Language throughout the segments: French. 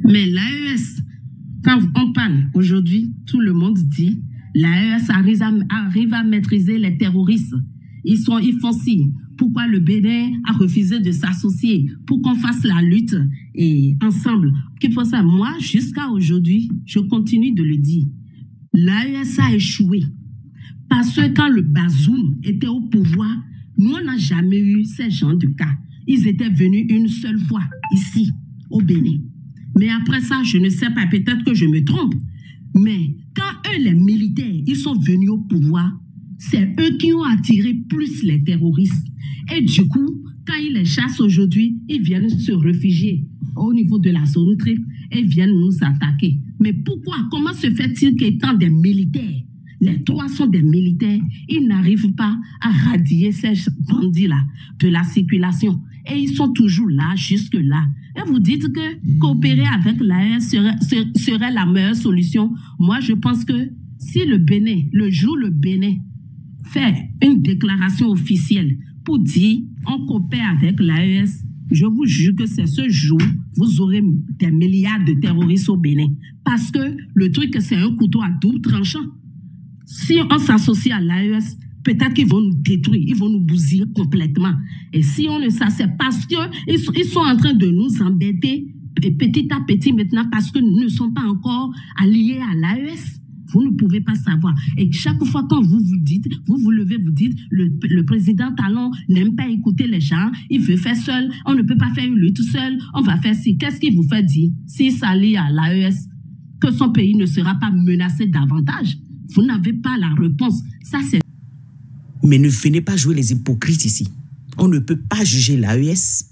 Mais l'AES, quand on parle aujourd'hui, tout le monde dit l'AES arrive à maîtriser les terroristes. Ils font ci. Pourquoi le Bénin a refusé de s'associer pour qu'on fasse la lutte et ensemble. Qu'il faut ça. Moi, jusqu'à aujourd'hui, je continue de le dire. L'AES a échoué. Parce que quand le Bazoum était au pouvoir, nous, on n'a jamais eu ces genres de cas. Ils étaient venus une seule fois ici, au Bénin. Mais après ça, je ne sais pas, peut-être que je me trompe. Mais quand eux, les militaires, ils sont venus au pouvoir, c'est eux qui ont attiré plus les terroristes. Et du coup, quand ils les chassent aujourd'hui, ils viennent se réfugier au niveau de la zone triple et viennent nous attaquer. Mais pourquoi? Comment se fait-il qu'étant des militaires, les trois sont des militaires, ils n'arrivent pas à radier ces bandits-là de la circulation? Et ils sont toujours là, jusque-là. Et vous dites que coopérer avec l'AES serait la meilleure solution. Moi, je pense que si le Bénin, le jour le Bénin fait une déclaration officielle pour dire on coopère avec l'AES, je vous jure que c'est ce jour, vous aurez des milliards de terroristes au Bénin. Parce que le truc, c'est un couteau à double tranchant. Si on s'associe à l'AES, peut-être qu'ils vont nous détruire, ils vont nous bousiller complètement. Et si on le sait, c'est parce qu'ils sont en train de nous embêter petit à petit maintenant parce que nous ne sommes pas encore alliés à l'AES. Vous ne pouvez pas savoir. Et chaque fois quand vous vous levez, vous dites, le président Talon n'aime pas écouter les gens, il veut faire seul, on ne peut pas faire une lutte seul, on va faire ci. Qu'est-ce qu'il vous fait dire? S'il s'allie à l'AES, que son pays ne sera pas menacé davantage? Vous n'avez pas la réponse. Ça, c'est... Mais ne venez pas jouer les hypocrites ici. On ne peut pas juger l'AES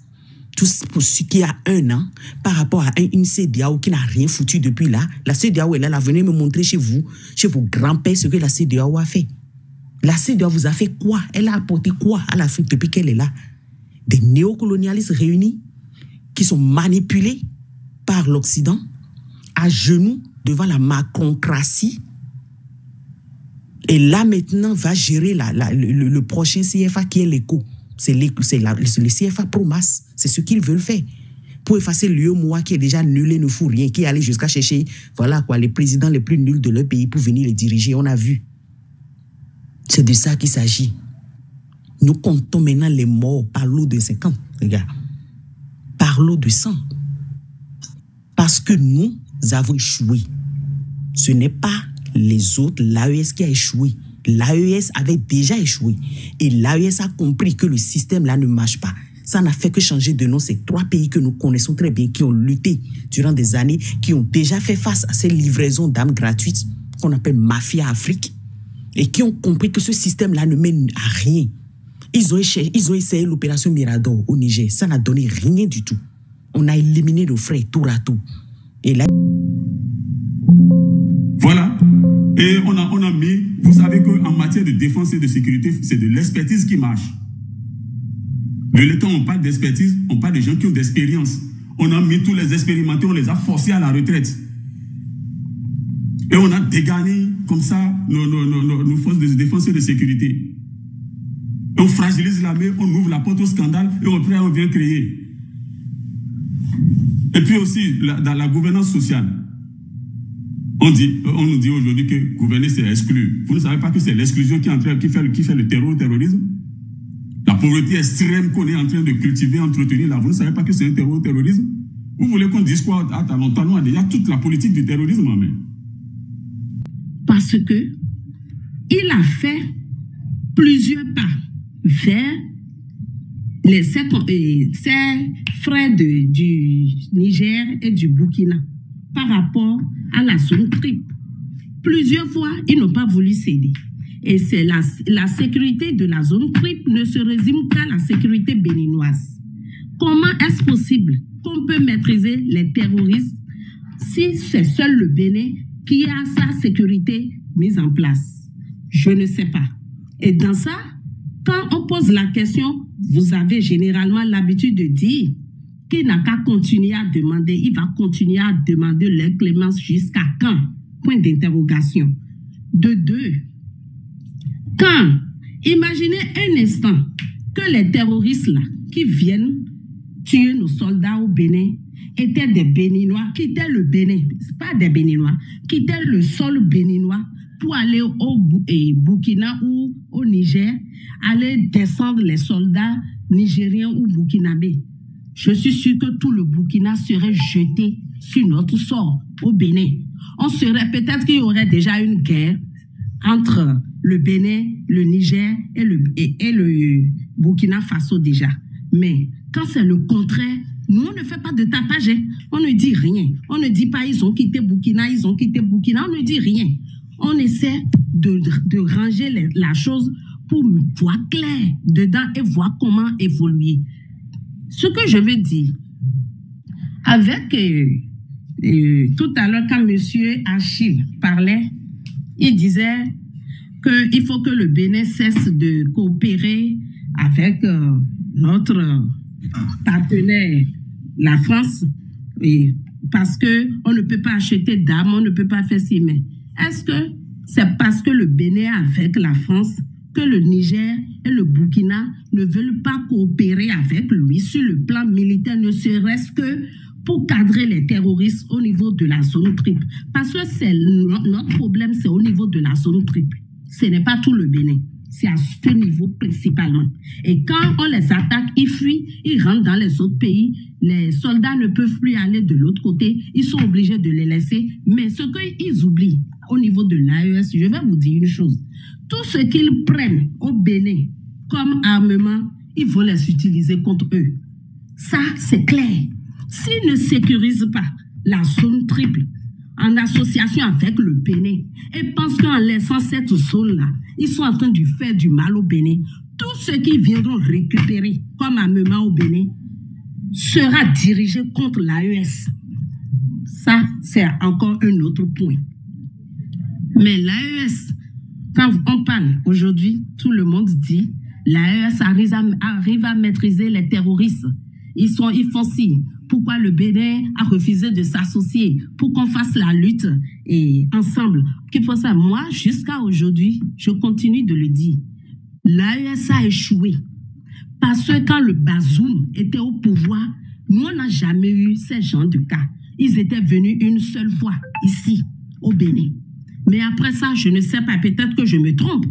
tout pour ce qui a un an par rapport à une CEDEAO qui n'a rien foutu depuis là. La CEDEAO est là, venez me montrer chez vous, chez vos grands-pères, ce que la CEDEAO a fait. La CEDEAO vous a fait quoi? Elle a apporté quoi à l'Afrique depuis qu'elle est là? Des néocolonialistes réunis qui sont manipulés par l'Occident à genoux devant la macroncratie. Et là, maintenant, va gérer le prochain CFA qui est l'écho. C'est le CFA pro-masse. C'est ce qu'ils veulent faire. Pour effacer l'UEMOA qui est déjà nul et ne fout rien, qui est allé jusqu'à chercher, voilà quoi, les présidents les plus nuls de leur pays pour venir les diriger. On a vu. C'est de ça qu'il s'agit. Nous comptons maintenant les morts par l'eau de 50, les gars. Par l'eau de 100. Parce que nous avons échoué. Ce n'est pas les autres, l'AES qui a échoué. L'AES avait déjà échoué. Et l'AES a compris que le système là ne marche pas. Ça n'a fait que changer de nom. Ces trois pays que nous connaissons très bien, qui ont lutté durant des années, qui ont déjà fait face à ces livraisons d'armes gratuites qu'on appelle Mafia Afrique, et qui ont compris que ce système là ne mène à rien. Ils ont essayé l'opération Mirador au Niger. Ça n'a donné rien du tout. On a éliminé nos frères tour à tour. Et là... Voilà. Et on a mis, vous savez qu'en matière de défense et de sécurité, c'est de l'expertise qui marche. De quand on parle d'expertise, on parle de gens qui ont d'expérience. On a mis tous les expérimentés, on les a forcés à la retraite. Et on a dégagné comme ça nos forces de défense et de sécurité. On fragilise l'armée, on ouvre la porte au scandale et après on vient créer. Et puis aussi, dans la gouvernance sociale, on nous dit aujourd'hui que gouverner, c'est exclure. Vous ne savez pas que c'est l'exclusion qui fait le terrorisme? La pauvreté extrême qu'on est en train de cultiver, entretenir là, vous ne savez pas que c'est un terrorisme? Vous voulez qu'on dise quoi? Talon a déjà toute la politique du terrorisme en main. Parce que il a fait plusieurs pas vers ses frères du Niger et du Burkina par rapport à la zone triple. Plusieurs fois, ils n'ont pas voulu céder. Et c'est la sécurité de la zone triple ne se résume qu'à la sécurité béninoise. Comment est-ce possible qu'on peut maîtriser les terroristes si c'est seul le Bénin qui a sa sécurité mise en place? Je ne sais pas. Et dans ça, quand on pose la question, vous avez généralement l'habitude de dire qu'il n'a qu'à continuer à demander, il va continuer à demander leur clémence jusqu'à quand? Point d'interrogation. De deux, quand, imaginez un instant que les terroristes là, qui viennent tuer nos soldats au Bénin, étaient des Béninois, quittaient le Bénin, pas des Béninois, quittaient le sol béninois pour aller au Burkina ou au Niger, aller descendre les soldats nigériens ou burkinabés. Je suis sûr que tout le Burkina serait jeté sur notre sort au Bénin. On serait, peut-être qu'il y aurait déjà une guerre entre le Bénin, le Niger et le Burkina Faso déjà. Mais quand c'est le contraire, nous, on ne fait pas de tapage. On ne dit rien. On ne dit pas ils ont quitté Burkina, ils ont quitté Burkina. On ne dit rien. On essaie de ranger la chose pour voir clair dedans et voir comment évoluer. Ce que je veux dire, avec tout à l'heure quand M. Achille parlait, il disait qu'il faut que le Bénin cesse de coopérer avec notre partenaire, la France, parce qu'on ne peut pas acheter d'armes, on ne peut pas faire ci. Mais est-ce que c'est parce que le Bénin est avec la France que le Niger et le Burkina ne veulent pas coopérer avec lui sur le plan militaire, ne serait-ce que pour cadrer les terroristes au niveau de la zone triple? Parce que notre problème, c'est au niveau de la zone triple. Ce n'est pas tout le Bénin. C'est à ce niveau principalement. Et quand on les attaque, ils fuient, ils rentrent dans les autres pays. Les soldats ne peuvent plus aller de l'autre côté. Ils sont obligés de les laisser. Mais ce qu'ils oublient au niveau de l'AES, je vais vous dire une chose. Tout ce qu'ils prennent au Bénin comme armement, ils vont les utiliser contre eux. Ça, c'est clair. S'ils ne sécurisent pas la zone triple, en association avec le Bénin, et pensent qu'en laissant cette zone-là, ils sont en train de faire du mal au Bénin, tout ce qu'ils viendront récupérer comme armement au Bénin sera dirigé contre l'AES. Ça, c'est encore un autre point. Mais l'AES, quand on parle aujourd'hui, tout le monde dit, l'AES arrive à maîtriser les terroristes. Ils font ci. Pourquoi le Bénin a refusé de s'associer pour qu'on fasse la lutte et ensemble? Qu'il faut ça. Moi, jusqu'à aujourd'hui, je continue de le dire. L'AES a échoué. Parce que quand le Bazoum était au pouvoir, nous, on n'a jamais eu ces genres de cas. Ils étaient venus une seule fois ici, au Bénin. Mais après ça, je ne sais pas, peut-être que je me trompe.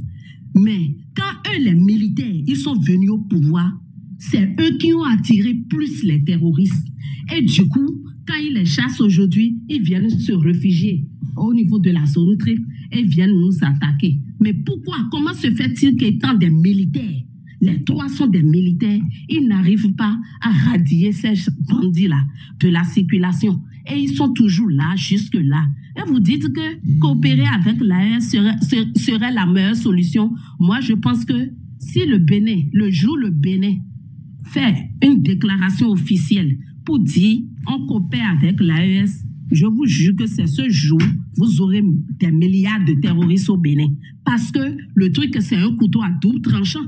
Mais quand eux, les militaires, ils sont venus au pouvoir, c'est eux qui ont attiré plus les terroristes. Et du coup, quand ils les chassent aujourd'hui, ils viennent se réfugier au niveau de la zone triple et viennent nous attaquer. Mais pourquoi? Comment se fait-il qu'étant des militaires, les trois sont des militaires, ils n'arrivent pas à radier ces bandits-là de la circulation? Et ils sont toujours là, jusque-là. Et vous dites que coopérer avec l'AES serait la meilleure solution. Moi, je pense que si le Bénin, le jour le Bénin, fait une déclaration officielle pour dire on coopère avec l'AES, je vous jure que c'est ce jour, vous aurez des milliards de terroristes au Bénin. Parce que le truc, c'est un couteau à double tranchant.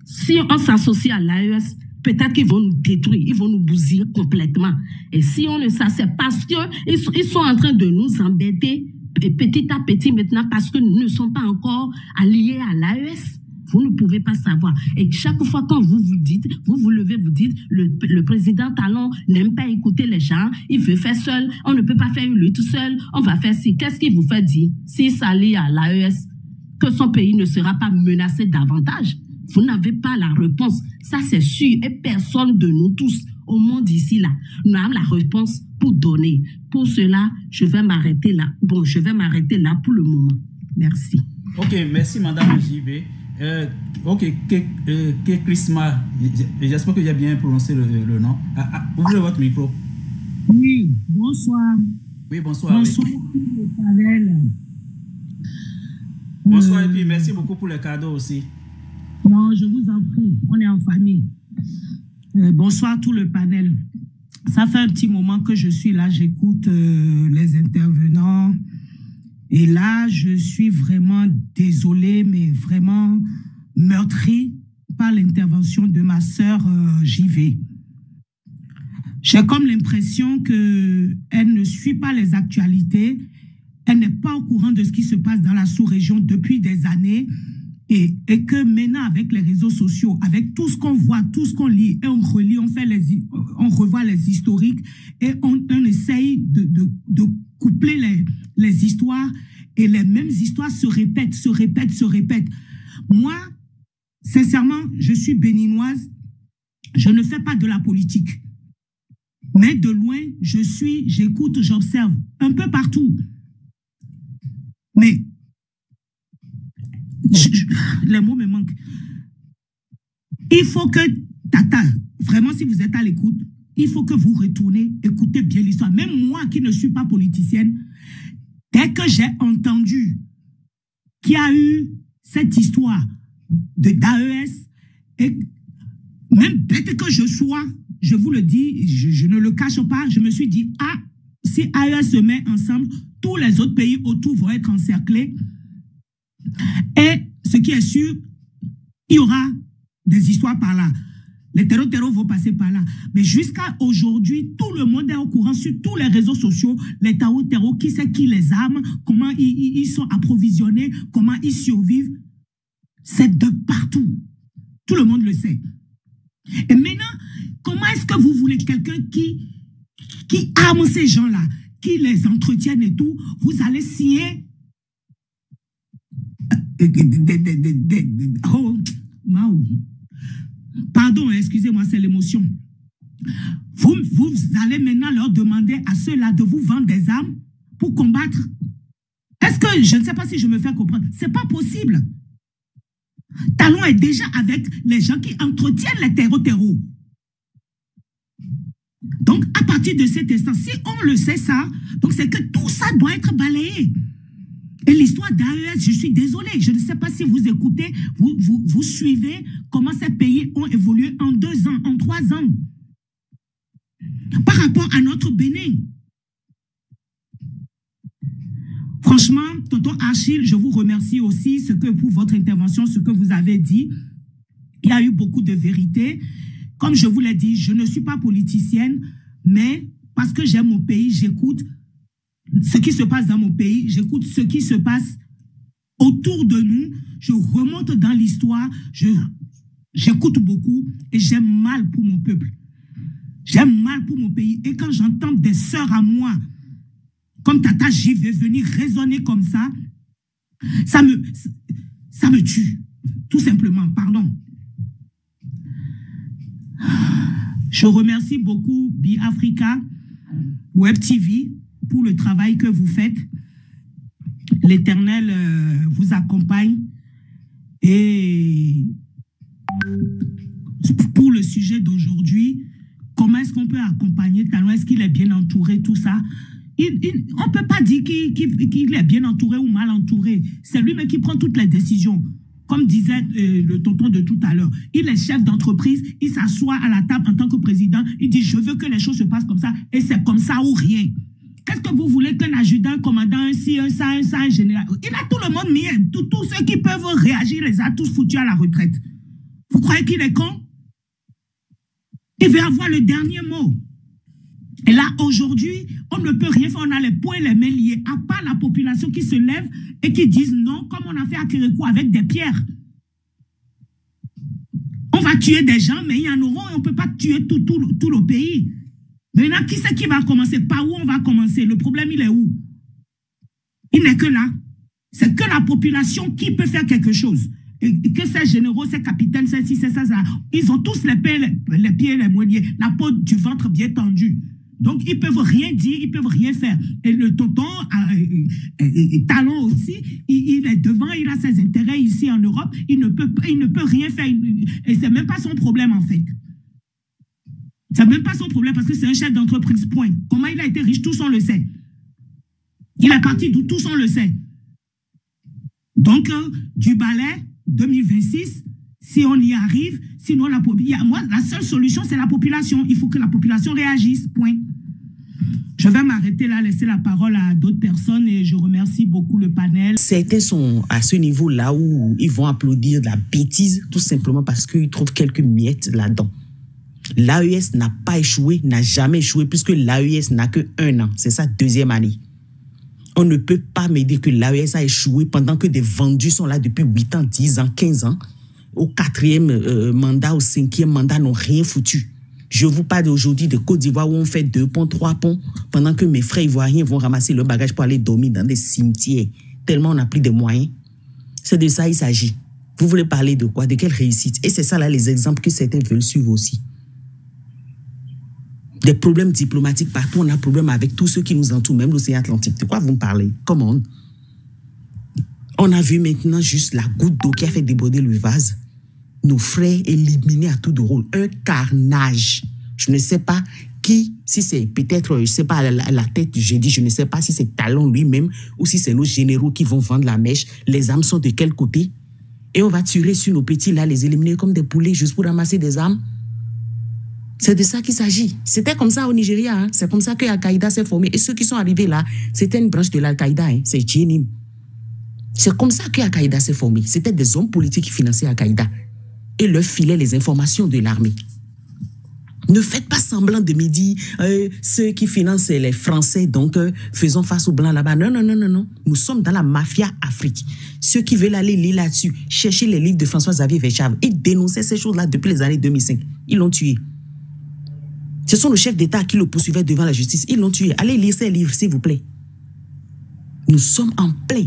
Si on s'associe à l'AES, peut-être qu'ils vont nous détruire, ils vont nous bousiller complètement. Et si on ne s'associe, parce qu'ils sont en train de nous embêter petit à petit maintenant, parce que nous ne sommes pas encore alliés à l'AES. Vous ne pouvez pas savoir. Et chaque fois quand vous dites, vous levez, vous dites, le président Talon n'aime pas écouter les gens, il veut faire seul, on ne peut pas faire une lutte seul, on va faire ci. Qu'est-ce qu'il vous fait dire? S'il s'allie à l'AES, que son pays ne sera pas menacé davantage? Vous n'avez pas la réponse. Ça, c'est sûr. Et personne de nous tous au monde ici, là, n'a la réponse pour donner. Pour cela, je vais m'arrêter là. Bon, je vais m'arrêter là pour le moment. Merci. Ok, merci, Madame JV. Ok, Chrisma, j'espère que j'ai bien prononcé le nom. Ouvrez votre micro. Oui, bonsoir. Oui, bonsoir. Bonsoir, oui. Le panel. Bonsoir et puis merci beaucoup pour les cadeaux aussi. Non, je vous en prie, on est en famille. Bonsoir tout le panel. Ça fait un petit moment que je suis là, j'écoute les intervenants. Et là, je suis vraiment désolée, mais vraiment meurtrie par l'intervention de ma sœur JV. J'ai comme l'impression qu'elle ne suit pas les actualités, elle n'est pas au courant de ce qui se passe dans la sous-région depuis des années Et que maintenant, avec les réseaux sociaux, avec tout ce qu'on voit, tout ce qu'on lit, et on relit, on revoit les historiques, et on essaye de coupler les histoires, et les mêmes histoires se répètent. Moi, sincèrement, je suis béninoise, je ne fais pas de la politique. Mais de loin, j'écoute, j'observe, un peu partout. Mais les mots me manquent. Il faut que, Tata, vraiment, si vous êtes à l'écoute, il faut que vous retournez, écoutez bien l'histoire. Même moi qui ne suis pas politicienne, dès que j'ai entendu qu'il y a eu cette histoire d'AES, et même bête que je sois, je vous le dis, je ne le cache pas, je me suis dit, ah, si AES se met ensemble, tous les autres pays autour vont être encerclés. Et ce qui est sûr, il y aura des histoires par là. Les terreaux vont passer par là. Mais jusqu'à aujourd'hui, tout le monde est au courant sur tous les réseaux sociaux. Les terreaux, qui c'est qui les arme, comment ils sont approvisionnés, comment ils survivent. C'est de partout. Tout le monde le sait. Et maintenant, comment est-ce que vous voulez quelqu'un qui arme ces gens-là, qui les entretiennent et tout, vous allez signer oh, Maou. Pardon, excusez-moi, c'est l'émotion. Vous allez maintenant leur demander à ceux-là de vous vendre des armes pour combattre. Est-ce que, je ne sais pas si je me fais comprendre, c'est pas possible. Talon est déjà avec les gens qui entretiennent les terreaux. Donc, à partir de cet instant, si on le sait ça, donc c'est que tout ça doit être balayé. Et l'histoire d'AES, je suis désolée, je ne sais pas si vous écoutez, vous suivez comment ces pays ont évolué en 2 ans, en 3 ans. Par rapport à notre Bénin. Franchement, tonton Achille, je vous remercie aussi pour votre intervention, ce que vous avez dit. Il y a eu beaucoup de vérité. Comme je vous l'ai dit, je ne suis pas politicienne, mais parce que j'aime mon pays, j'écoute ce qui se passe dans mon pays, j'écoute ce qui se passe autour de nous, je remonte dans l'histoire, j'écoute beaucoup et j'aime mal pour mon peuple. J'aime mal pour mon pays. Et quand j'entends des sœurs à moi, comme Tata, j'y vais venir raisonner comme ça, ça me tue. Tout simplement, pardon. Je remercie beaucoup BiAfrica, Web TV, pour le travail que vous faites. L'Éternel vous accompagne. Et pour le sujet d'aujourd'hui, comment est-ce qu'on peut accompagner Talon? Est-ce qu'il est bien entouré, tout ça? On ne peut pas dire qu'il est bien entouré ou mal entouré. C'est lui-même qui prend toutes les décisions. Comme disait le tonton de tout à l'heure, il est chef d'entreprise, il s'assoit à la table en tant que président, il dit « je veux que les choses se passent comme ça » et c'est comme ça ou rien. Qu'est-ce que vous voulez qu'un adjudant, un commandant, un ci, un ça, un général? Il a tout le monde mis, tous ceux qui peuvent réagir, les a tous foutus à la retraite. Vous croyez qu'il est con? Il veut avoir le dernier mot. Et là, aujourd'hui, on ne peut rien faire, on a les poings et les mains liés, à part la population qui se lève et qui disent non, comme on a fait à Kérékou avec des pierres. On va tuer des gens, mais il y en aura, on ne peut pas tuer tout le pays. Maintenant, qui c'est qui va commencer? Par où on va commencer? Le problème, il est où? Il n'est que là. C'est que la population qui peut faire quelque chose. Et que ces généraux, ces capitaines, ces ci, ces ça, ils ont tous les pieds, les moignets, la peau du ventre bien tendue. Donc, ils ne peuvent rien dire, ils ne peuvent rien faire. Et le tonton, Talon aussi, il est devant, il a ses intérêts ici en Europe, il ne peut rien faire. Et ce n'est même pas son problème, en fait. C'est même pas son problème parce que c'est un chef d'entreprise, point. Comment il a été riche, tous on le sait. Il est parti d'où, tous on le sait. Donc, du balai 2026, si on y arrive, sinon la seule solution, c'est la population. Il faut que la population réagisse, point. Je vais m'arrêter là, laisser la parole à d'autres personnes et je remercie beaucoup le panel. Certains sont à ce niveau-là où ils vont applaudir de la bêtise, tout simplement parce qu'ils trouvent quelques miettes là-dedans. L'AES n'a pas échoué, n'a jamais échoué, puisque l'AES n'a que 1 an. C'est sa 2e année. On ne peut pas me dire que l'AES a échoué pendant que des vendus sont là depuis 8 ans, 10 ans, 15 ans. Au 4e mandat, au 5e mandat, n'ont rien foutu. Je vous parle aujourd'hui de Côte d'Ivoire où on fait 2 ponts, 3 ponts, pendant que mes frères ivoiriens vont ramasser leur bagage pour aller dormir dans des cimetières, tellement on n'a plus de moyens. C'est de ça qu'il s'agit. Vous voulez parler de quoi? De quelle réussite? Et c'est ça là les exemples que certains veulent suivre aussi. Des problèmes diplomatiques partout, on a un problème avec tous ceux qui nous entourent, même l'océan Atlantique. De quoi vous me parlez? Comment? On a vu maintenant juste la goutte d'eau qui a fait déborder le vase. Nos frères éliminés à tout de rôle. Un carnage. Je ne sais pas qui, si c'est peut-être, je ne sais pas, la tête du jeudi, je ne sais pas si c'est Talon lui-même ou si c'est nos généraux qui vont vendre la mèche. Les armes sont de quel côté? Et on va tirer sur nos petits là, les éliminer comme des poulets juste pour ramasser des armes. C'est de ça qu'il s'agit. C'était comme ça au Nigeria. Hein. C'est comme ça que Al-Qaïda s'est formé. Et ceux qui sont arrivés là, c'était une branche de l'Al-Qaïda. Hein. C'est Djenim. C'est comme ça que Al-Qaïda s'est formé. C'était des hommes politiques qui finançaient Al-Qaïda. Et leur filaient les informations de l'armée. Ne faites pas semblant de me dire ceux qui financent les Français, donc faisons face aux Blancs là-bas. Non, non, non, non, non. Nous sommes dans la mafia Afrique. Ceux qui veulent aller lire là-dessus, chercher les livres de François-Xavier Verchave, ils dénonçaient ces choses-là depuis les années 2005. Ils l'ont tué. Ce sont le chef d'État qui le poursuivait devant la justice. Ils l'ont tué. Allez lire ces livres, s'il vous plaît. Nous sommes en plein.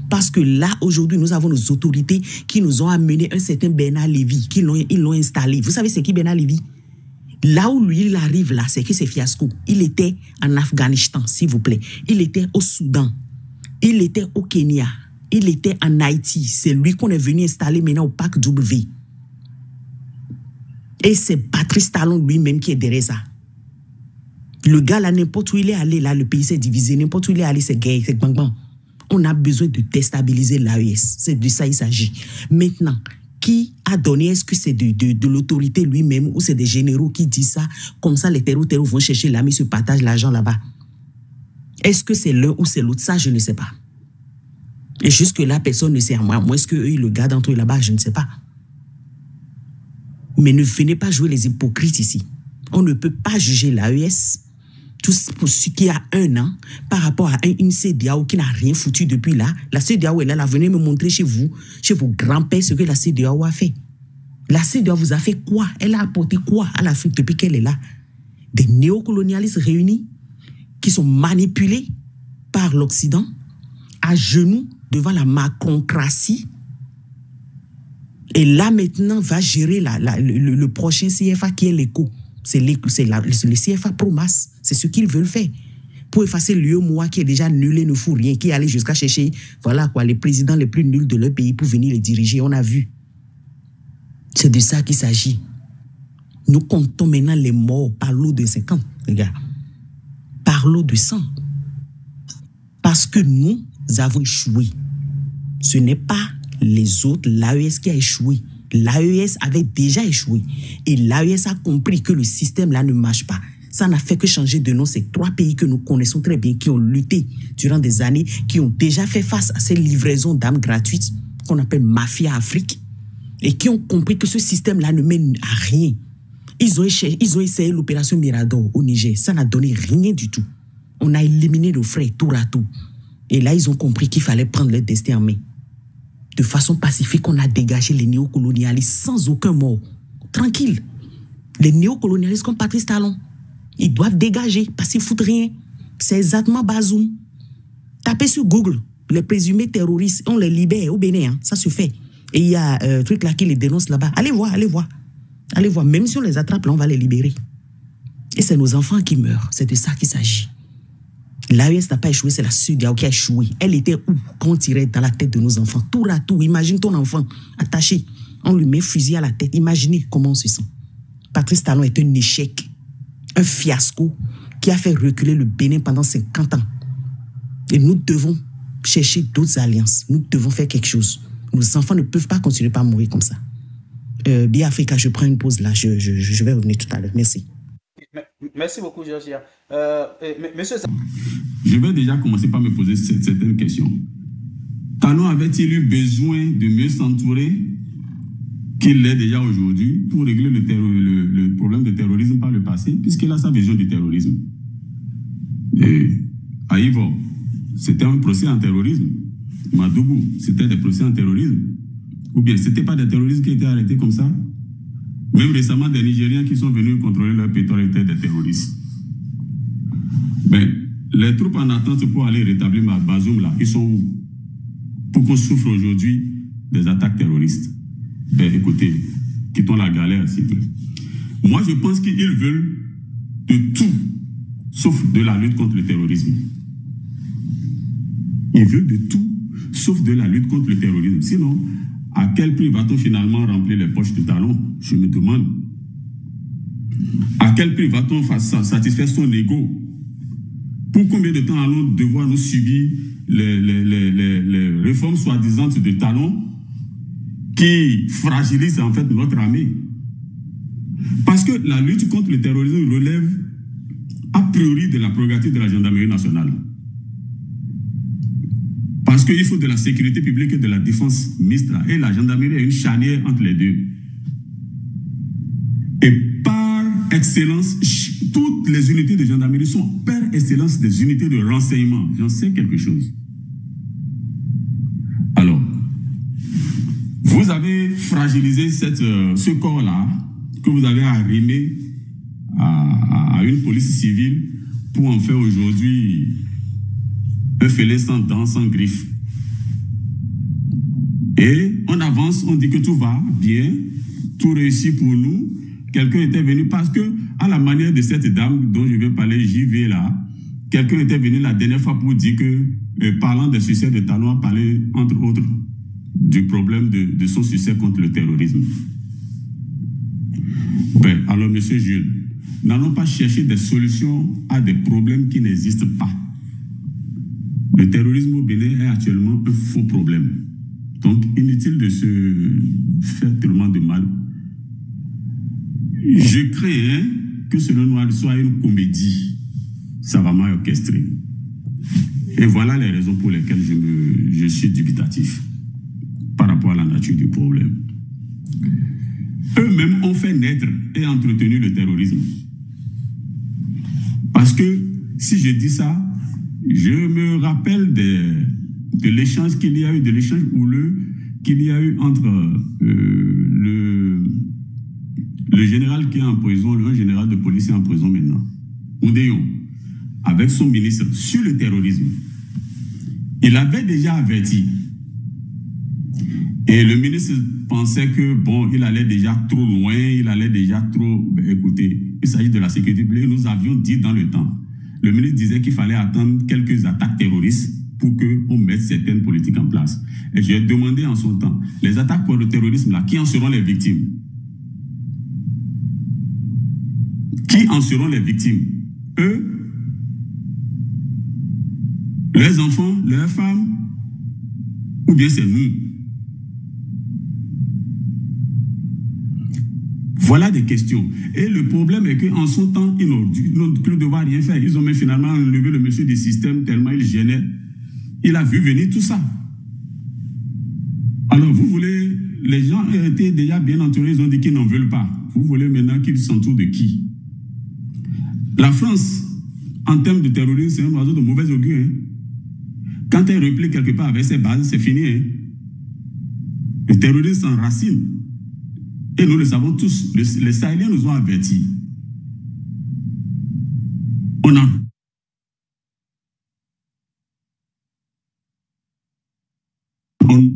Parce que là, aujourd'hui, nous avons nos autorités qui nous ont amené un certain Bernard Lévy, ils l'ont installé. Vous savez c'est qui Bernard Lévy? Là où lui, il arrive là, c'est que c'est fiasco. Il était en Afghanistan, s'il vous plaît. Il était au Soudan. Il était au Kenya. Il était en Haïti. C'est lui qu'on est venu installer maintenant au Parc W. Et c'est Patrice Talon lui-même qui est derrière ça. Le gars là, n'importe où il est allé, là, le pays s'est divisé. N'importe où il est allé, c'est gay, c'est bang bang. On a besoin de déstabiliser l'AES. C'est de ça qu'il s'agit. Maintenant, qui a donné? Est-ce que c'est de l'autorité lui-même ou c'est des généraux qui disent ça? Comme ça, les terroristes vont chercher l'armée, se partagent l'argent là-bas. Est-ce que c'est l'un ou c'est l'autre? Ça, je ne sais pas. Et jusque-là, personne ne sait. Moi, est-ce qu'eux, ils le gardent entre eux là-bas? Je ne sais pas. Mais ne venez pas jouer les hypocrites ici. On ne peut pas juger l'AES tout pour ce qui a 1 an par rapport à une CEDEAO qui n'a rien foutu depuis là. La CEDEAO est là, venez me montrer chez vous, chez vos grands-pères, ce que la CEDEAO a fait. La CEDEAO vous a fait quoi? Elle a apporté quoi à l'Afrique depuis qu'elle est là? Des néocolonialistes réunis qui sont manipulés par l'Occident à genoux devant la macroncratie. Et là, maintenant, va gérer le prochain CFA qui est l'écho. C'est le CFA pro-masse. C'est ce qu'ils veulent faire. Pour effacer l'UEMOA qui est déjà nul et ne fout rien, qui est allé jusqu'à chercher, voilà quoi, les présidents les plus nuls de leur pays pour venir les diriger. On a vu. C'est de ça qu'il s'agit. Nous comptons maintenant les morts par l'eau de 50, les gars. Par l'eau de 100. Parce que nous avons échoué. Ce n'est pas les autres, l'AES qui a échoué. L'AES avait déjà échoué. Et l'AES a compris que le système là ne marche pas. Ça n'a fait que changer de nom. Ces 3 pays que nous connaissons très bien, qui ont lutté durant des années, qui ont déjà fait face à ces livraisons d'armes gratuites qu'on appelle Mafia Afrique, et qui ont compris que ce système là ne mène à rien. Ils ont essayé l'opération Mirador au Niger. Ça n'a donné rien du tout. On a éliminé nos frères tour à tour. Et là, ils ont compris qu'il fallait prendre leur destin en main. De façon pacifique, on a dégagé les néocolonialistes sans aucun mort. Tranquille. Les néocolonialistes comme Patrice Talon, ils doivent dégager parce qu'ils ne foutent rien. C'est exactement Bazoum. Tapez sur Google, les présumés terroristes, on les libère au Bénin, hein, ça se fait. Et il y a un truc là qui les dénonce là-bas. Allez voir, allez voir. Allez voir, même si on les attrape, là, on va les libérer. Et c'est nos enfants qui meurent. C'est de ça qu'il s'agit. L'AES n'a pas échoué, c'est la CEDEAO qui a échoué. Elle était où quand on tirait dans la tête de nos enfants? Tour à tour, imagine ton enfant attaché. On lui met un fusil à la tête. Imaginez comment on se sent. Patrice Talon est un échec, un fiasco qui a fait reculer le Bénin pendant 50 ans. Et nous devons chercher d'autres alliances. Nous devons faire quelque chose. Nos enfants ne peuvent pas continuer à mourir comme ça. Bien Africa, je prends une pause là. Je vais revenir tout à l'heure. Merci. Merci beaucoup, Georgia. Monsieur... Je vais déjà commencer par me poser certaines questions. Talon avait-il eu besoin de mieux s'entourer qu'il l'est déjà aujourd'hui pour régler le problème de terrorisme par le passé, puisqu'il a sa vision du terrorisme? Et à Ivor, c'était un procès en terrorisme. Madougou, c'était des procès en terrorisme. Ou bien, ce n'était pas des terroristes qui étaient arrêtés comme ça. Même récemment, des Nigériens qui sont venus contrôler leur pétrole étaient des terroristes. Mais les troupes en attente pour aller rétablir Bazoum, là, ils sont où? Pour qu'on souffre aujourd'hui des attaques terroristes. Ben écoutez, quittons la galère, s'il vous plaît. Moi, je pense qu'ils veulent de tout, sauf de la lutte contre le terrorisme. Ils veulent de tout, sauf de la lutte contre le terrorisme. Sinon, à quel prix va-t-on finalement remplir les poches de talons? Je me demande. À quel prix va-t-on satisfaire son ego? Pour combien de temps allons-nous devoir nous subir les réformes soi-disant de talons qui fragilisent en fait notre armée? Parce que la lutte contre le terrorisme relève a priori de la prérogative de la gendarmerie nationale. Parce qu'il faut de la sécurité publique et de la défense mixte. Et la gendarmerie est une charnière entre les deux. Et par excellence, toutes les unités de gendarmerie sont par excellence des unités de renseignement. J'en sais quelque chose. Alors, vous avez fragilisé ce corps-là que vous avez arrimé à une police civile pour en faire aujourd'hui un félin sans dents, sans griffes. Et on avance, on dit que tout va bien, tout réussit pour nous. Quelqu'un était venu parce que, à la manière de cette dame dont je vais parler, JV là, quelqu'un était venu la dernière fois pour dire que, parlant des succès de Talon, a parlé, entre autres, du problème de son succès contre le terrorisme. Ben, alors, monsieur Jules, n'allons pas chercher des solutions à des problèmes qui n'existent pas. Le terrorisme au Bénin est actuellement un faux problème. Donc, inutile de se faire tellement de mal. Je crains que ce noir soit une comédie savamment orchestrée. Et voilà les raisons pour lesquelles je suis dubitatif par rapport à la nature du problème. Eux-mêmes ont fait naître et entretenu le terrorisme. Parce que, si je dis ça, je me rappelle de l'échange qu'il y a eu, de l'échange houleux qu'il y a eu entre le général qui est en prison, un général de police est en prison maintenant, Oudéon, avec son ministre sur le terrorisme. Il avait déjà averti. Et le ministre pensait que, bon, il allait déjà trop loin, il allait déjà trop... Ben, écoutez, il s'agit de la sécurité publique. Nous avions dit dans le temps. Le ministre disait qu'il fallait attendre quelques attaques terroristes pour qu'on mette certaines politiques en place. Et j'ai demandé en son temps, les attaques pour le terrorisme, là, qui en seront les victimes? Qui en seront les victimes? Eux? Leurs enfants? Leurs femmes? Ou bien c'est nous? Voilà des questions. Et le problème est qu'en son temps, ils n'ont cru devoir rien faire. Ils ont même finalement enlevé le monsieur du système tellement il gênait. Il a vu venir tout ça. Alors vous voulez, les gens étaient déjà bien entourés, ils ont dit qu'ils n'en veulent pas. Vous voulez maintenant qu'ils s'entourent de qui? La France, en termes de terrorisme, c'est un oiseau de mauvais augure. Hein? Quand elle replique quelque part avec ses bases, c'est fini. Hein? Le terrorisme s'enracine. Et nous le savons tous, les Sahéliens nous ont avertis.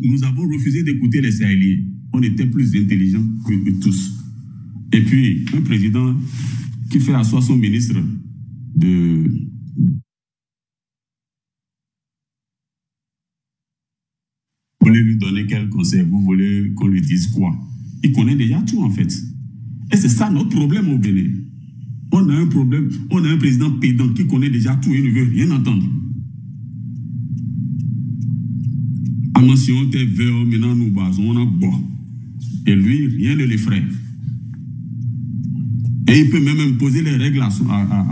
Nous avons refusé d'écouter les Sahéliens. On était plus intelligents que tous. Et puis, un président qui fait asseoir son ministre de... Vous voulez lui donner quel conseil? Vous voulez qu'on lui dise quoi? Il connaît déjà tout, en fait. Et c'est ça notre problème au Bénin. On a un problème, on a un président pédant qui connaît déjà tout et ne veut rien entendre. Amansion était vert, maintenant nous basons, on a bois. Et lui, rien ne l'effraie. Et il peut même imposer les règles à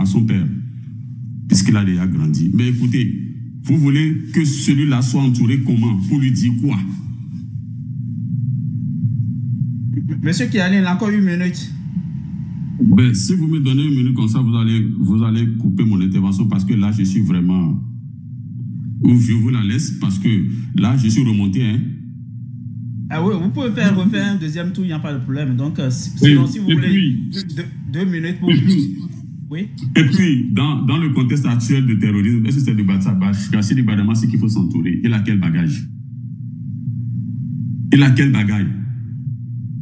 son père, puisqu'il a déjà grandi. Mais écoutez, vous voulez que celui-là soit entouré comment? Pour lui dire quoi? Monsieur Kiané, il a encore 1 minute. Ben, si vous me donnez 1 minute comme ça, vous allez couper mon intervention parce que là, je suis vraiment... Je vous la laisse parce que là, je suis remonté. Hein. Ah oui, vous pouvez refaire un deuxième tour, il n'y a pas de problème. Donc, sinon, si vous voulez 2 minutes pour... Oui. Et puis, dans le contexte actuel de terrorisme, est-ce que c'est de cacher les Badamas qu'il faut s'entourer? Il a quel bagage?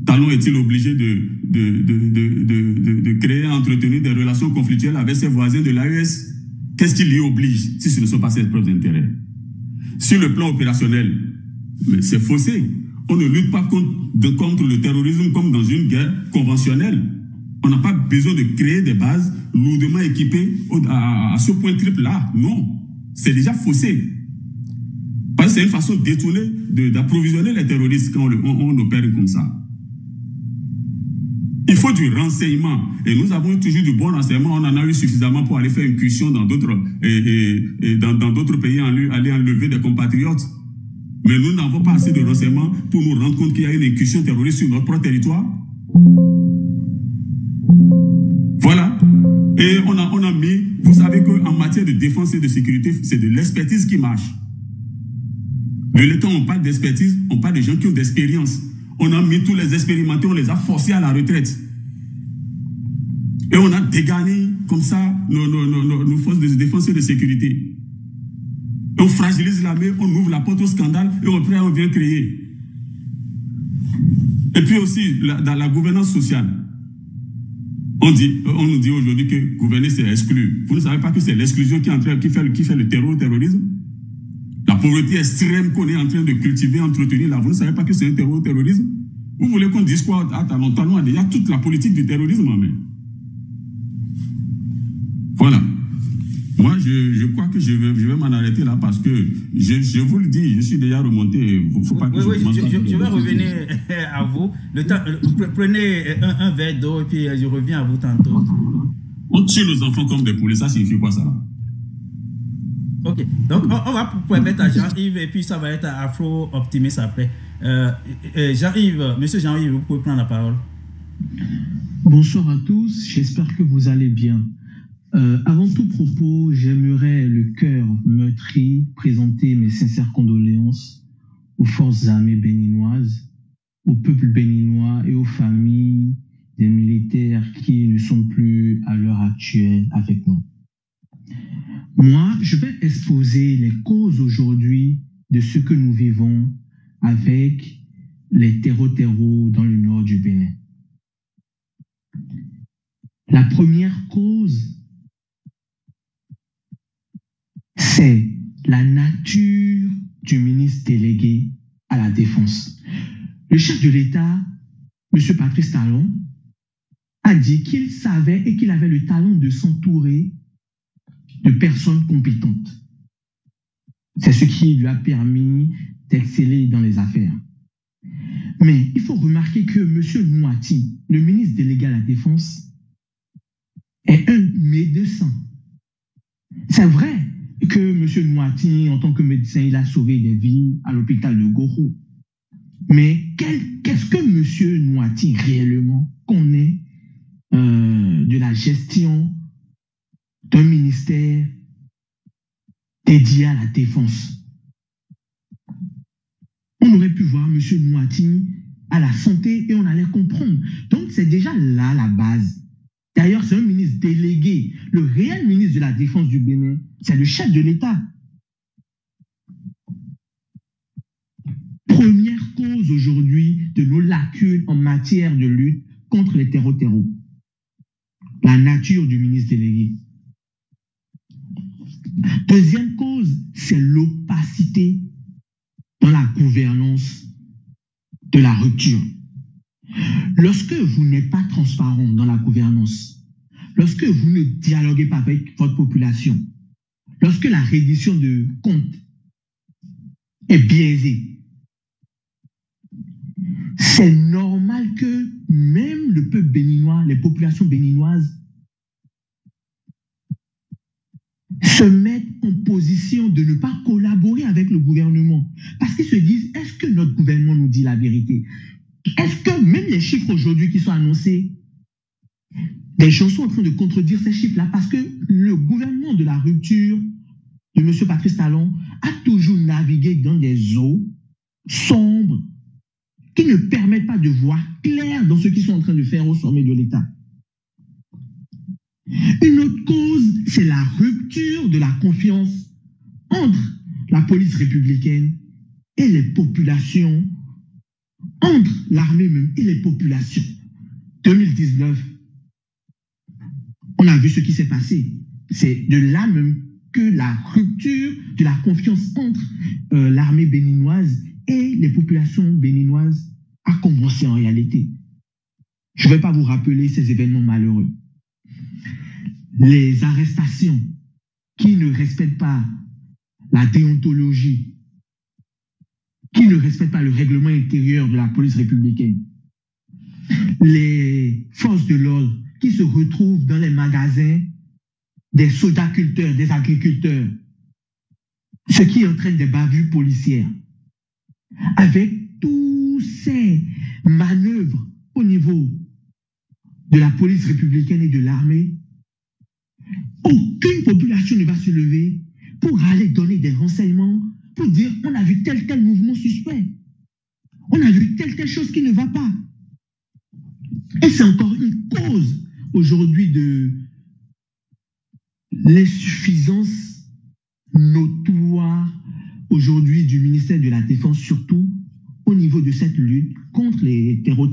Talon est-il obligé de créer, entretenir des relations conflictuelles avec ses voisins de l'AES? Qu'est-ce qui l'y oblige si ce ne sont pas ses propres intérêts? Sur le plan opérationnel, c'est faussé. On ne lutte pas contre le terrorisme comme dans une guerre conventionnelle. On n'a pas besoin de créer des bases lourdement équipées à ce point triple-là. Non, c'est déjà faussé. Parce que c'est une façon détournée d'approvisionner les terroristes quand on opère comme ça. Il faut du renseignement. Et nous avons toujours du bon renseignement. On en a eu suffisamment pour aller faire une incursion dans d'autres pays, aller enlever des compatriotes. Mais nous n'avons pas assez de renseignements pour nous rendre compte qu'il y a une incursion terroriste sur notre propre territoire. Voilà. Et on a mis, vous savez qu'en matière de défense et de sécurité, c'est de l'expertise qui marche. Quand on parle d'expertise, on parle de gens qui ont d'expérience. On a mis tous les expérimentés, on les a forcés à la retraite. Et on a dégarni comme ça nos forces de défense et de sécurité. On fragilise l'armée, on ouvre la porte au scandale et après on vient créer. Et puis aussi, dans la gouvernance sociale, on nous dit aujourd'hui que gouverner c'est exclure. Vous ne savez pas que c'est l'exclusion qui fait le terrorisme? La pauvreté extrême qu'on est en train de cultiver, entretenir là, vous ne savez pas que c'est un terrorisme? Vous voulez qu'on dise quoi? Talon, il y a toute la politique du terrorisme en main. Voilà. Moi, je crois que je vais m'en arrêter là parce que je vous le dis, je suis déjà remonté. Faut pas que je vais revenir à vous. Prenez un verre d'eau et puis je reviens à vous tantôt. On tue nos enfants comme des poulets, ça signifie quoi ça? Ok, donc on va permettre à Jean-Yves et puis ça va être Afro-Optimiste après. Monsieur Jean-Yves, vous pouvez prendre la parole. Bonsoir à tous, j'espère que vous allez bien. Avant tout propos, j'aimerais le cœur meurtri présenter mes sincères condoléances aux forces armées béninoises, au peuple béninois et aux familles des militaires qui ne sont plus à l'heure actuelle avec nous. Moi, je vais exposer les causes aujourd'hui de ce que nous vivons avec les terreaux dans le nord du Bénin. La première cause, c'est la nature du ministre délégué à la Défense. Le chef de l'État, M. Patrice Talon, a dit qu'il savait et qu'il avait le talent de s'entourer de personnes compétentes. C'est ce qui lui a permis d'exceller dans les affaires. Mais il faut remarquer que M. Nouati, le ministre délégué à la Défense, est un médecin. C'est vrai que M. Nouati, en tant que médecin, il a sauvé des vies à l'hôpital de Goro. Mais qu'est-ce que M. Nouati réellement connaît de la gestion d'un ministère dédié à la défense? On aurait pu voir M. Nouati à la santé et on allait comprendre. Donc c'est déjà là la base. D'ailleurs, c'est un ministre délégué. Le réel ministre de la Défense du Bénin, c'est le chef de l'État. Première cause aujourd'hui de nos lacunes en matière de lutte contre les terreaux. La nature du ministre délégué. Deuxième cause, c'est l'opacité dans la gouvernance de la rupture. Lorsque vous n'êtes pas transparent dans la gouvernance, lorsque vous ne dialoguez pas avec votre population, lorsque la reddition de comptes est biaisée, c'est normal que même le peuple béninois, les populations béninoises, se mettent en position de ne pas collaborer avec le gouvernement. Parce qu'ils se disent, est-ce que notre gouvernement nous dit la vérité? Est-ce que même les chiffres aujourd'hui qui sont annoncés, des gens sont en train de contredire ces chiffres-là? Parce que le gouvernement de la rupture de M. Patrice Talon a toujours navigué dans des eaux sombres qui ne permettent pas de voir clair dans ce qu'ils sont en train de faire au sommet de l'État. Une autre cause, c'est la rupture de la confiance entre la police républicaine et les populations, entre l'armée même et les populations. 2019, on a vu ce qui s'est passé. C'est de là même que la rupture de la confiance entre l'armée béninoise et les populations béninoises a commencé en réalité. Je ne vais pas vous rappeler ces événements malheureux. Les arrestations qui ne respectent pas la déontologie, qui ne respectent pas le règlement intérieur de la police républicaine, les forces de l'ordre qui se retrouvent dans les magasins des sodaculteurs, des agriculteurs, ce qui entraîne des bavures policières. Avec tous ces manœuvres au niveau de la police républicaine et de l'armée, aucune population ne va se lever pour aller donner des renseignements, pour dire on a vu tel mouvement suspect, on a vu telle chose qui ne va pas. Et c'est encore une cause aujourd'hui de l'insuffisance notoire aujourd'hui du ministère de la Défense, surtout au niveau de cette lutte contre les terreaux.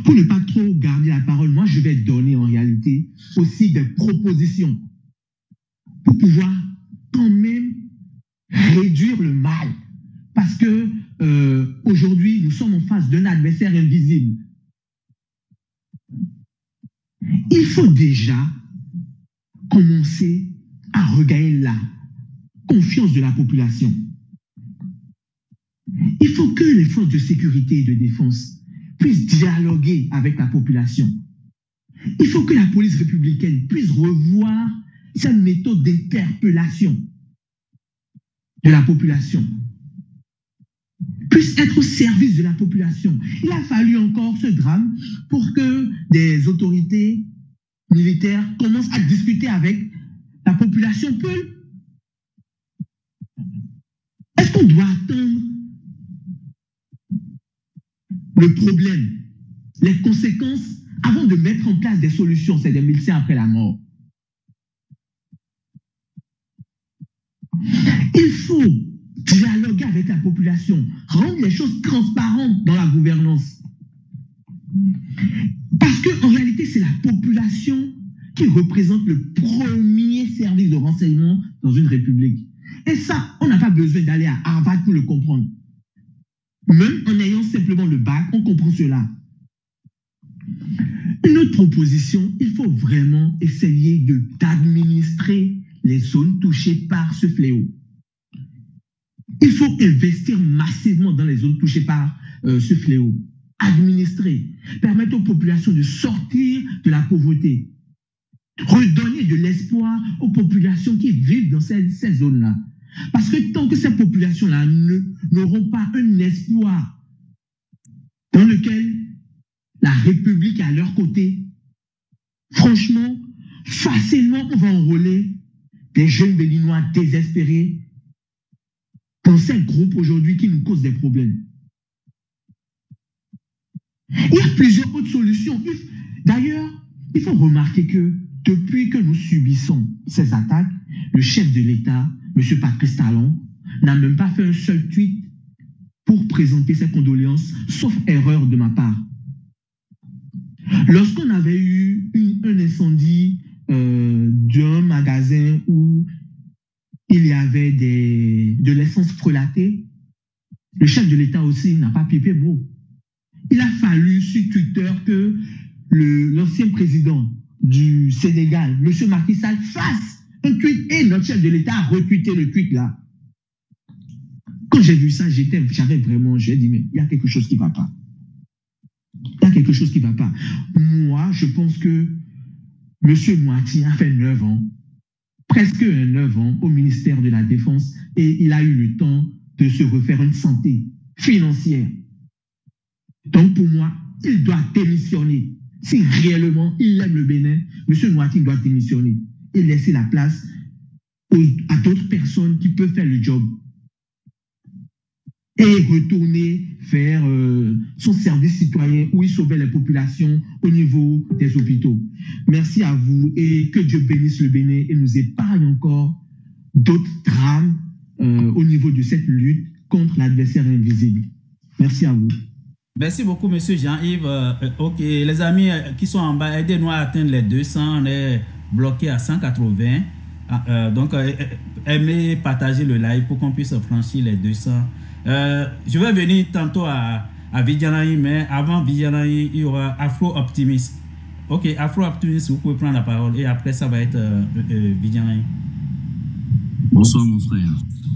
Pour ne pas trop garder la parole, moi je vais donner en réalité aussi des propositions pour pouvoir quand même réduire le mal. Parce que aujourd'hui, nous sommes en face d'un adversaire invisible. Il faut déjà commencer à regagner la confiance de la population. Il faut que les forces de sécurité et de défense puissent dialoguer avec la population. Il faut que la police républicaine puisse revoir sa méthode d'interpellation de la population, puisse être au service de la population. Il a fallu encore ce drame pour que des autorités militaires commencent à discuter avec la population Peul. Est-ce qu'on doit attendre le problème, les conséquences, avant de mettre en place des solutions? C'est des médecins après la mort. Il faut dialoguer avec la population, rendre les choses transparentes dans la gouvernance. Parce qu'en réalité, c'est la population qui représente le premier service de renseignement dans une république. Et ça, on n'a pas besoin d'aller à Harvard pour le comprendre. Même en ayant simplement le bac, on comprend cela. Une autre proposition, il faut vraiment essayer d'administrer les zones touchées par ce fléau. Il faut investir massivement dans les zones touchées par ce fléau. Administrer, permettre aux populations de sortir de la pauvreté, redonner de l'espoir aux populations qui vivent dans ces zones-là. Parce que tant que ces populations-là n'auront pas un espoir dans lequel la République est à leur côté, franchement, facilement, on va enrôler des jeunes béninois désespérés dans ces groupes aujourd'hui qui nous causent des problèmes. Il y a plusieurs autres solutions. D'ailleurs, il faut remarquer que depuis que nous subissons ces attaques, le chef de l'État, M. Patrice Talon, n'a même pas fait un seul tweet pour présenter ses condoléances, sauf erreur de ma part. Lorsqu'on avait eu un incendie d'un magasin où il y avait de l'essence frelatée, le chef de l'État aussi n'a pas pipé mot. Il a fallu sur Twitter que l'ancien président du Sénégal, M. Macky Sall, fasse un tweet et notre chef de l'État a retweeté le tweet là. Quand j'ai vu ça, j'ai dit, mais il y a quelque chose qui ne va pas. Il y a quelque chose qui ne va pas. Moi, je pense que M. Moati a fait 9 ans, presque 9 ans au ministère de la Défense et il a eu le temps de se refaire une santé financière. Donc pour moi, il doit démissionner. Si réellement il aime le Bénin, M. Moati doit démissionner et laisser la place à d'autres personnes qui peuvent faire le job et retourner faire son service citoyen où il sauvait les populations au niveau des hôpitaux. Merci à vous et que Dieu bénisse le Bénin et nous épargne encore d'autres drames au niveau de cette lutte contre l'adversaire invisible. Merci à vous. Merci beaucoup, monsieur Jean-Yves. Ok, les amis qui sont en bas, aidez-nous à atteindre les 200. On est bloqué à 180. Donc, aimez partager le live pour qu'on puisse franchir les 200. Je vais venir tantôt à Vidjanaï, mais avant Vidjanaï, il y aura Afro Optimist. Ok, Afro Optimist, vous pouvez prendre la parole et après ça va être Vidjanaï. Bonsoir mon frère.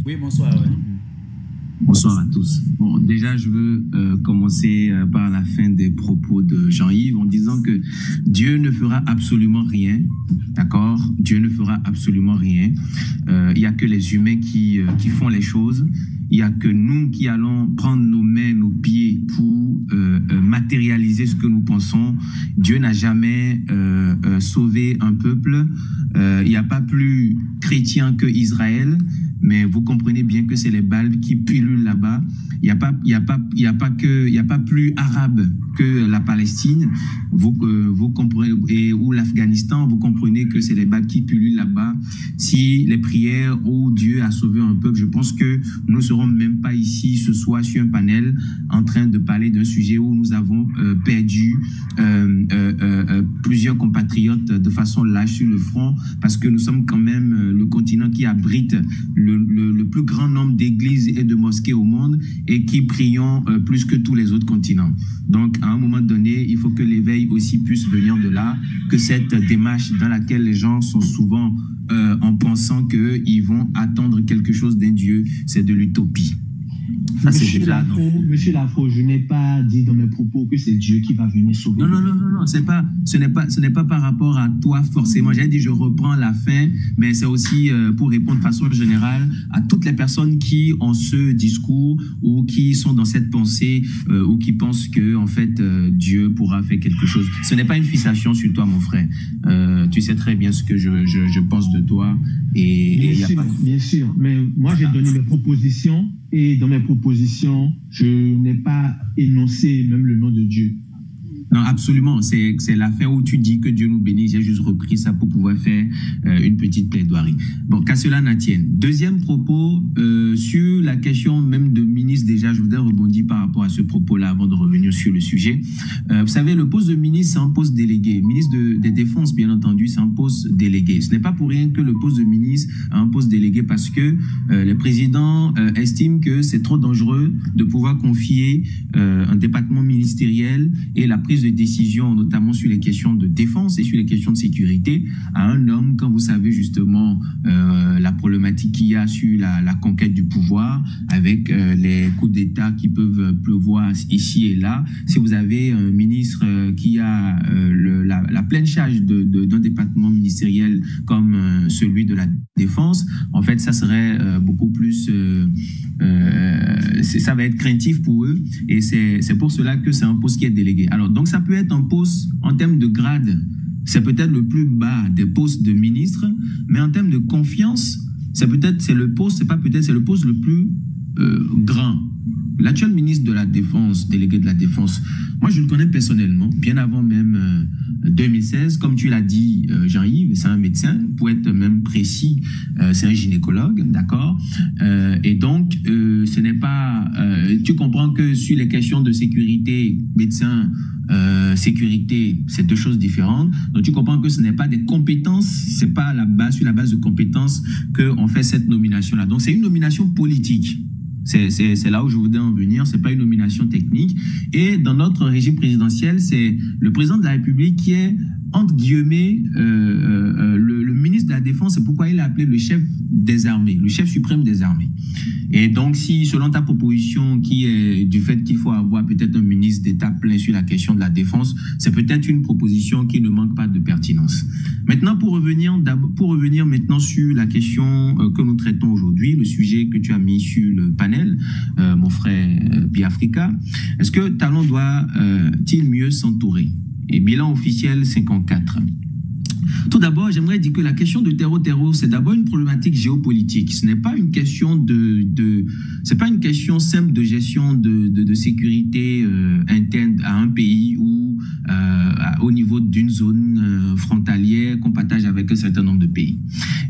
Oui, bonsoir. Ouais. Bonsoir à tous. Bon, déjà, je veux commencer par la fin des propos de Jean-Yves en disant que Dieu ne fera absolument rien, d'accord? Dieu ne fera absolument rien. Il n'y a que les humains qui font les choses. Il n'y a que nous qui allons prendre nos mains, nos pieds pour matérialiser ce que nous pensons. Dieu n'a jamais sauvé un peuple. Il n'y a pas plus chrétien que Israël, mais vous comprenez bien que c'est les Baltes qui pullulent là-bas. Il n'y a pas plus arabe que la Palestine. Vous comprenez, ou l'Afghanistan, vous comprenez que c'est les Baltes qui pullulent là-bas. Si les prières où Dieu a sauvé un peuple, je pense que nous ne serons même pas ici ce soir sur un panel en train de parler d'un sujet où nous avons perdu plusieurs compatriotes de façon lâche sur le front, parce que nous sommes quand même le continent qui abrite le plus grand nombre d'églises et de mosquées au monde et qui prions plus que tous les autres continents. Donc, à un moment donné, il faut que l'éveil aussi puisse venir de là, que cette démarche dans laquelle les gens sont souvent en pensant qu'ils vont attendre quelque chose d'un Dieu, c'est de l'utopie. Ça, Monsieur Lafro, je n'ai pas dit dans mes propos que c'est Dieu qui va venir sauver. Non, ce n'est pas par rapport à toi forcément. J'ai dit je reprends la fin, mais c'est aussi pour répondre de façon générale à toutes les personnes qui ont ce discours ou qui sont dans cette pensée ou qui pensent que en fait Dieu pourra faire quelque chose. Ce n'est pas une fixation sur toi, mon frère. Tu sais très bien ce que je pense de toi. Bien sûr, mais moi j'ai donné mes propositions et dans mes propositions, je n'ai pas énoncé même le nom de Dieu. Non, absolument. C'est la fin où tu dis que Dieu nous bénisse. J'ai juste repris ça pour pouvoir faire une petite plaidoirie. Bon, qu'à cela n'attienne. Deuxième propos, sur la question même de ministre, déjà, je voudrais rebondir par rapport à ce propos-là avant de revenir sur le sujet. Vous savez, le poste de ministre, c'est un poste délégué. Ministre des Défenses, bien entendu, c'est un poste délégué. Ce n'est pas pour rien que le poste de ministre a un poste délégué, parce que le président estime que c'est trop dangereux de pouvoir confier un département ministériel et la prise de décision, notamment sur les questions de défense et sur les questions de sécurité, à un homme, quand vous savez justement la problématique qu'il y a sur la conquête du pouvoir, avec les coups d'État qui peuvent pleuvoir ici et là. Si vous avez un ministre qui a la pleine charge d'un département ministériel comme celui de la défense, en fait, ça serait beaucoup plus... ça va être craintif pour eux, et c'est pour cela que c'est un poste qui est délégué. Alors, donc, ça peut être un poste en termes de grade, c'est peut-être le plus bas des postes de ministre, mais en termes de confiance, c'est le poste le plus grand. L'actuel ministre de la Défense, délégué de la Défense, moi je le connais personnellement, bien avant même 2016, comme tu l'as dit Jean-Yves, c'est un médecin, pour être même précis, c'est un gynécologue, d'accord, et donc ce n'est pas, tu comprends que sur les questions de sécurité, médecin, sécurité, c'est deux choses différentes, donc tu comprends que ce n'est pas des compétences, c'est pas sur la base de compétences qu'on fait cette nomination-là, donc c'est une nomination politique. C'est là où je voudrais en venir, c'est pas une nomination technique. Et dans notre régime présidentiel, c'est le président de la République qui est, entre guillemets, le ministre de la Défense. C'est pourquoi il est appelé le chef des armées, le chef suprême des armées. Et donc, si, selon ta proposition, qui est du fait qu'il faut avoir peut-être un ministre d'État plein sur la question de la défense, c'est peut-être une proposition qui ne manque pas de pertinence. Maintenant, pour revenir maintenant sur la question que nous traitons aujourd'hui, le sujet que tu as mis sur le panel, mon frère Biafrika, est-ce que Talon doit-il mieux s'entourer? Et bilan officiel 54. Tout d'abord, j'aimerais dire que la question de terreau, c'est d'abord une problématique géopolitique. Ce n'est pas une question c'est pas une question simple de gestion de sécurité interne à un pays ou au niveau d'une zone frontalière qu'on partage avec un certain nombre de pays.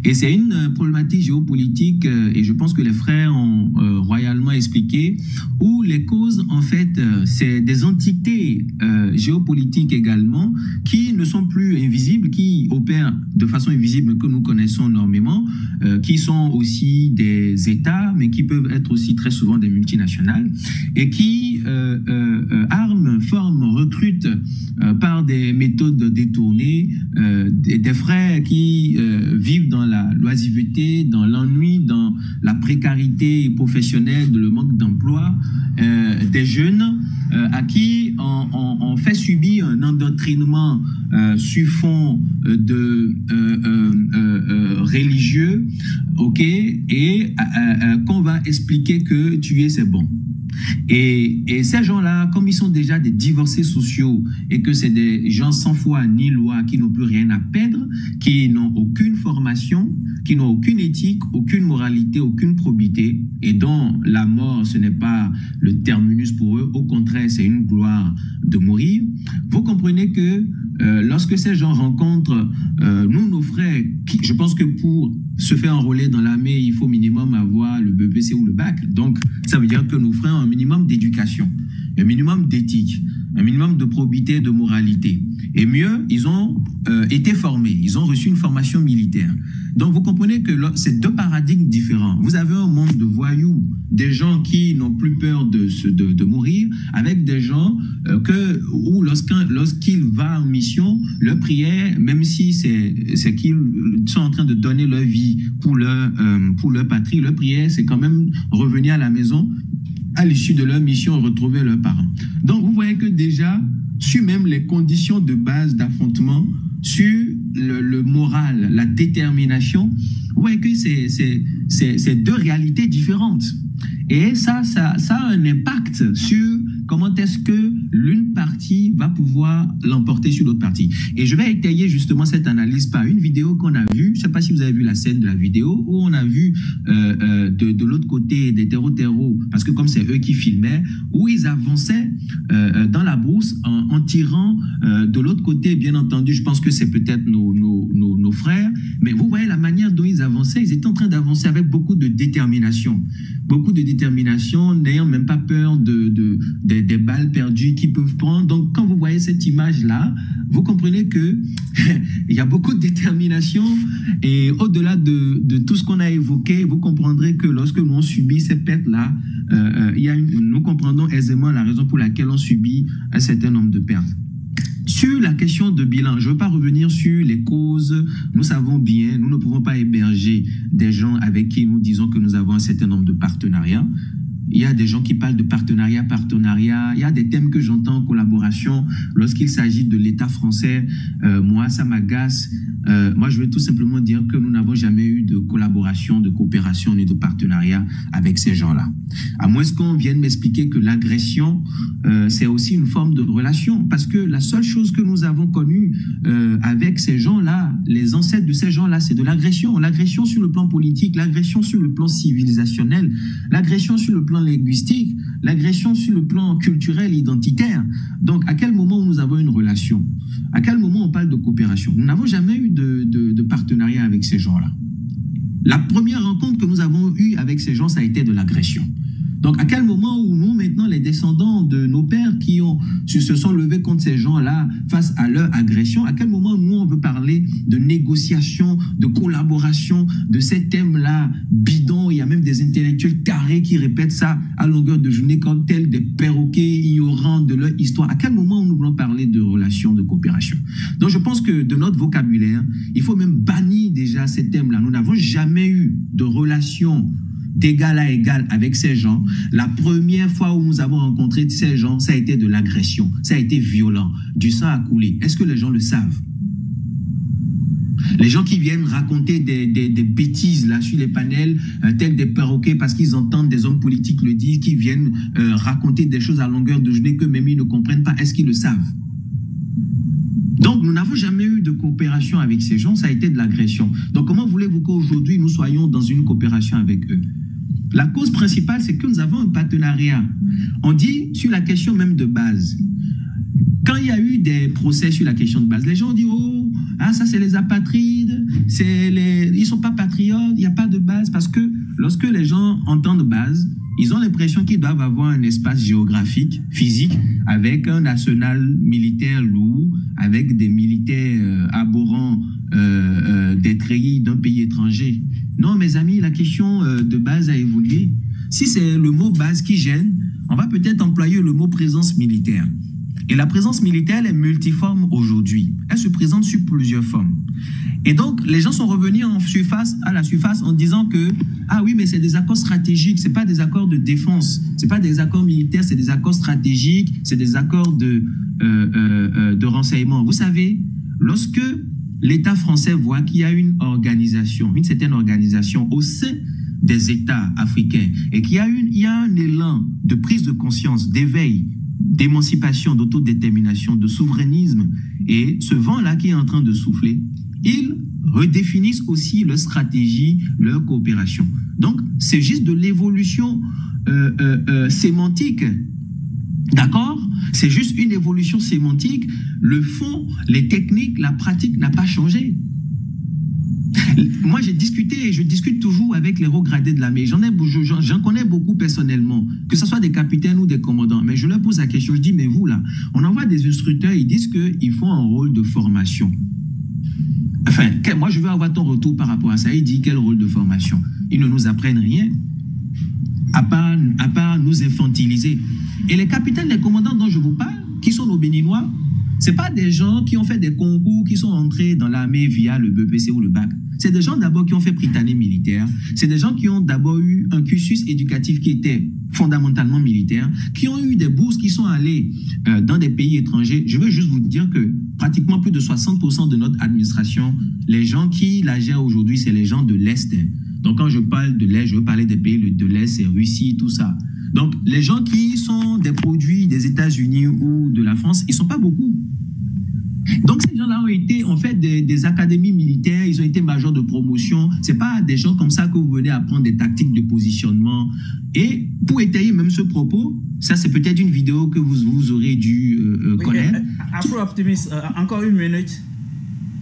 Et c'est une problématique géopolitique, et je pense que les frères ont royalement expliqué, où les causes, en fait, c'est des entités géopolitiques également qui ne sont plus invisibles, qui opèrent de façon invisible que nous connaissons normalement, qui sont aussi des États, mais qui peuvent être aussi très souvent des multinationales, et qui arment, forment, recrutent par des méthodes détournées des frères qui vivent dans la l'oisiveté, dans l'ennui, dans la précarité professionnelle, le manque d'emploi, des jeunes à qui on fait subir un endoctrinement sur fond de religieux, ok, et qu'on va expliquer que tuer c'est bon. Et ces gens-là, comme ils sont déjà des divorcés sociaux et que c'est des gens sans foi ni loi, qui n'ont plus rien à perdre, qui n'ont aucune formation, qui n'ont aucune éthique, aucune moralité, aucune probité, et dont la mort, ce n'est pas le terminus pour eux, au contraire, c'est une gloire de mourir, vous comprenez que lorsque ces gens rencontrent nous, nos frères, je pense que pour se faire enrôler dans l'armée, il faut minimum avoir le BPC ou le bac. Donc, ça veut dire que nos frères ont un minimum d'éducation, un minimum d'éthique, un minimum de probité, de moralité. Et mieux, ils ont été formés, ils ont reçu une formation militaire. Donc, vous comprenez que c'est deux paradigmes différents. Vous avez un monde de voyous, des gens qui n'ont plus peur de mourir, avec des gens où lorsqu'ils vont en mission, leur prière, même si c'est qu'ils sont en train de donner leur vie pour leur patrie, leur prière, c'est quand même revenir à la maison à l'issue de leur mission, retrouver leurs parents. Donc, vous voyez que déjà, sur même les conditions de base d'affrontement, sur le moral, la détermination, vous voyez que c'est deux réalités différentes. Et ça a un impact sur comment est-ce que l'une partie va pouvoir l'emporter sur l'autre partie. Et je vais étayer justement cette analyse par une vidéo qu'on a vue. Je ne sais pas si vous avez vu la scène de la vidéo, où on a vu de l'autre côté des terreaux, parce que comme c'est eux qui filmaient, où ils avançaient dans la brousse en tirant de l'autre côté, bien entendu, je pense que c'est peut-être nos frères, mais vous voyez la manière dont ils avançaient, ils étaient en train d'avancer avec beaucoup de détermination, n'ayant même pas peur des balles perdues qu'ils peuvent prendre. Donc, quand vous voyez cette image-là, vous comprenez que il y a beaucoup de détermination, et au-delà de tout ce qu'on a évoqué, vous comprendrez que lorsque nous on subit ces pertes-là, nous comprenons aisément la raison pour laquelle on subit un certain nombre de pertes. Sur la question de bilan, je ne veux pas revenir sur les causes. Nous savons bien, nous ne pouvons pas héberger des gens avec qui nous disons que nous avons un certain nombre de partenariats. Il y a des gens qui parlent de partenariat. Il y a des thèmes que j'entends en collaboration. Lorsqu'il s'agit de l'État français, moi, ça m'agace. Moi, je veux tout simplement dire que nous n'avons jamais eu de collaboration, de coopération ni de partenariat avec ces gens-là. À moins qu'on vienne m'expliquer que l'agression, c'est aussi une forme de relation. Parce que la seule chose que nous avons connue avec ces gens-là, les ancêtres de ces gens-là, c'est de l'agression. L'agression sur le plan politique, l'agression sur le plan civilisationnel, l'agression sur le plan linguistique, l'agression sur le plan culturel, identitaire. Donc, à quel moment nous avons une relation? À quel moment on parle de coopération? Nous n'avons jamais eu de partenariat avec ces gens-là. La première rencontre que nous avons eue avec ces gens, ça a été de l'agression. Donc, à quel moment où nous, maintenant, les descendants de nos pères qui se sont levés contre ces gens-là face à leur agression, à quel moment nous, on veut parler de négociation, de collaboration, de ces thèmes-là bidons? Il y a même des intellectuels carrés qui répètent ça à longueur de journée comme tels des perroquets ignorants de leur histoire. À quel moment nous voulons parler de relations, de coopération? Donc, je pense que de notre vocabulaire, il faut même bannir déjà ces thèmes-là. Nous n'avons jamais eu de relation d'égal à égal avec ces gens. La première fois où nous avons rencontré ces gens, ça a été de l'agression, ça a été violent, du sang a coulé. Est-ce que les gens le savent? Les gens qui viennent raconter des bêtises là sur les panels, tels des perroquets parce qu'ils entendent des hommes politiques le dire, qui viennent raconter des choses à longueur de journée que même ils ne comprennent pas, est-ce qu'ils le savent? Donc, nous n'avons jamais eu de coopération avec ces gens, ça a été de l'agression. Donc, comment voulez-vous qu'aujourd'hui, nous soyons dans une coopération avec eux? La cause principale, c'est que nous avons un partenariat. On dit sur la question même de base. Quand il y a eu des procès sur la question de base, les gens ont dit, oh, ah, ça c'est les apatrides, ils ne sont pas patriotes, il n'y a pas de base. Parce que lorsque les gens entendent base, ils ont l'impression qu'ils doivent avoir un espace géographique, physique, avec un national militaire lourd, avec des militaires abhorrents des treillis d'un pays étranger. Non, mes amis, la question de base a évolué. Si c'est le mot base qui gêne, on va peut-être employer le mot présence militaire. Et la présence militaire est multiforme aujourd'hui. Elle se présente sur plusieurs formes. Et donc, les gens sont revenus à la surface en disant que, ah oui, mais c'est des accords stratégiques, c'est pas des accords de défense, c'est pas des accords militaires, c'est des accords stratégiques, c'est des accords de renseignement. Vous savez, lorsque l'État français voit qu'il y a une certaine organisation au sein des États africains et qu'il y a un élan de prise de conscience, d'éveil, d'émancipation, d'autodétermination, de souverainisme, et ce vent-là qui est en train de souffler, ils redéfinissent aussi leur stratégie, leur coopération. Donc, c'est juste de l'évolution sémantique, d'accord? C'est juste une évolution sémantique. Le fond, les techniques, la pratique n'a pas changé. Moi, j'ai discuté et je discute toujours avec les hauts gradés de l'armée. J'en connais beaucoup personnellement, que ce soit des capitaines ou des commandants. Mais je leur pose la question, je dis, mais vous là, on envoie des instructeurs, ils disent qu'ils font un rôle de formation. Enfin, moi, je veux avoir ton retour par rapport à ça. Il dit, quel rôle de formation? Ils ne nous apprennent rien, à part nous infantiliser. Et les capitaines, les commandants dont je vous parle, qui sont nos Béninois, ce pas des gens qui ont fait des concours, qui sont entrés dans l'armée via le BEPC ou le bac. C'est des gens d'abord qui ont fait Prytanée militaire. C'est des gens qui ont d'abord eu un cursus éducatif qui était fondamentalement militaire, qui ont eu des bourses, qui sont allés dans des pays étrangers. Je veux juste vous dire que pratiquement plus de 60% de notre administration, les gens qui la gèrent aujourd'hui, c'est les gens de l'Est. Donc quand je parle de l'Est, je veux parler des pays de l'Est, c'est Russie, tout ça. Donc les gens qui sont des produits des États-Unis ou de la France, ils ne sont pas beaucoup. Donc ces gens-là ont fait des académies militaires, ils ont été majors de promotion. Ce n'est pas des gens comme ça que vous venez apprendre des tactiques de positionnement. Et pour étayer même ce propos, ça c'est peut-être une vidéo que vous aurez dû connaître. Afro-Optimiste, encore une minute.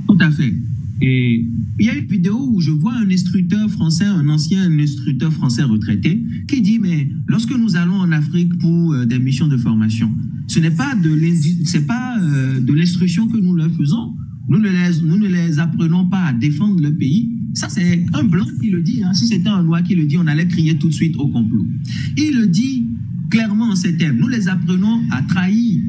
Tout à fait. Et il y a une vidéo où je vois un instructeur français, un ancien instructeur français retraité, qui dit, mais lorsque nous allons en Afrique pour des missions de formation, ce n'est pas de l'instruction que nous leur faisons. Nous ne les apprenons pas à défendre le pays. Ça, c'est un blanc qui le dit. Si c'était un noir qui le dit, on allait crier tout de suite au complot. Il le dit clairement en ces termes. Nous les apprenons à trahir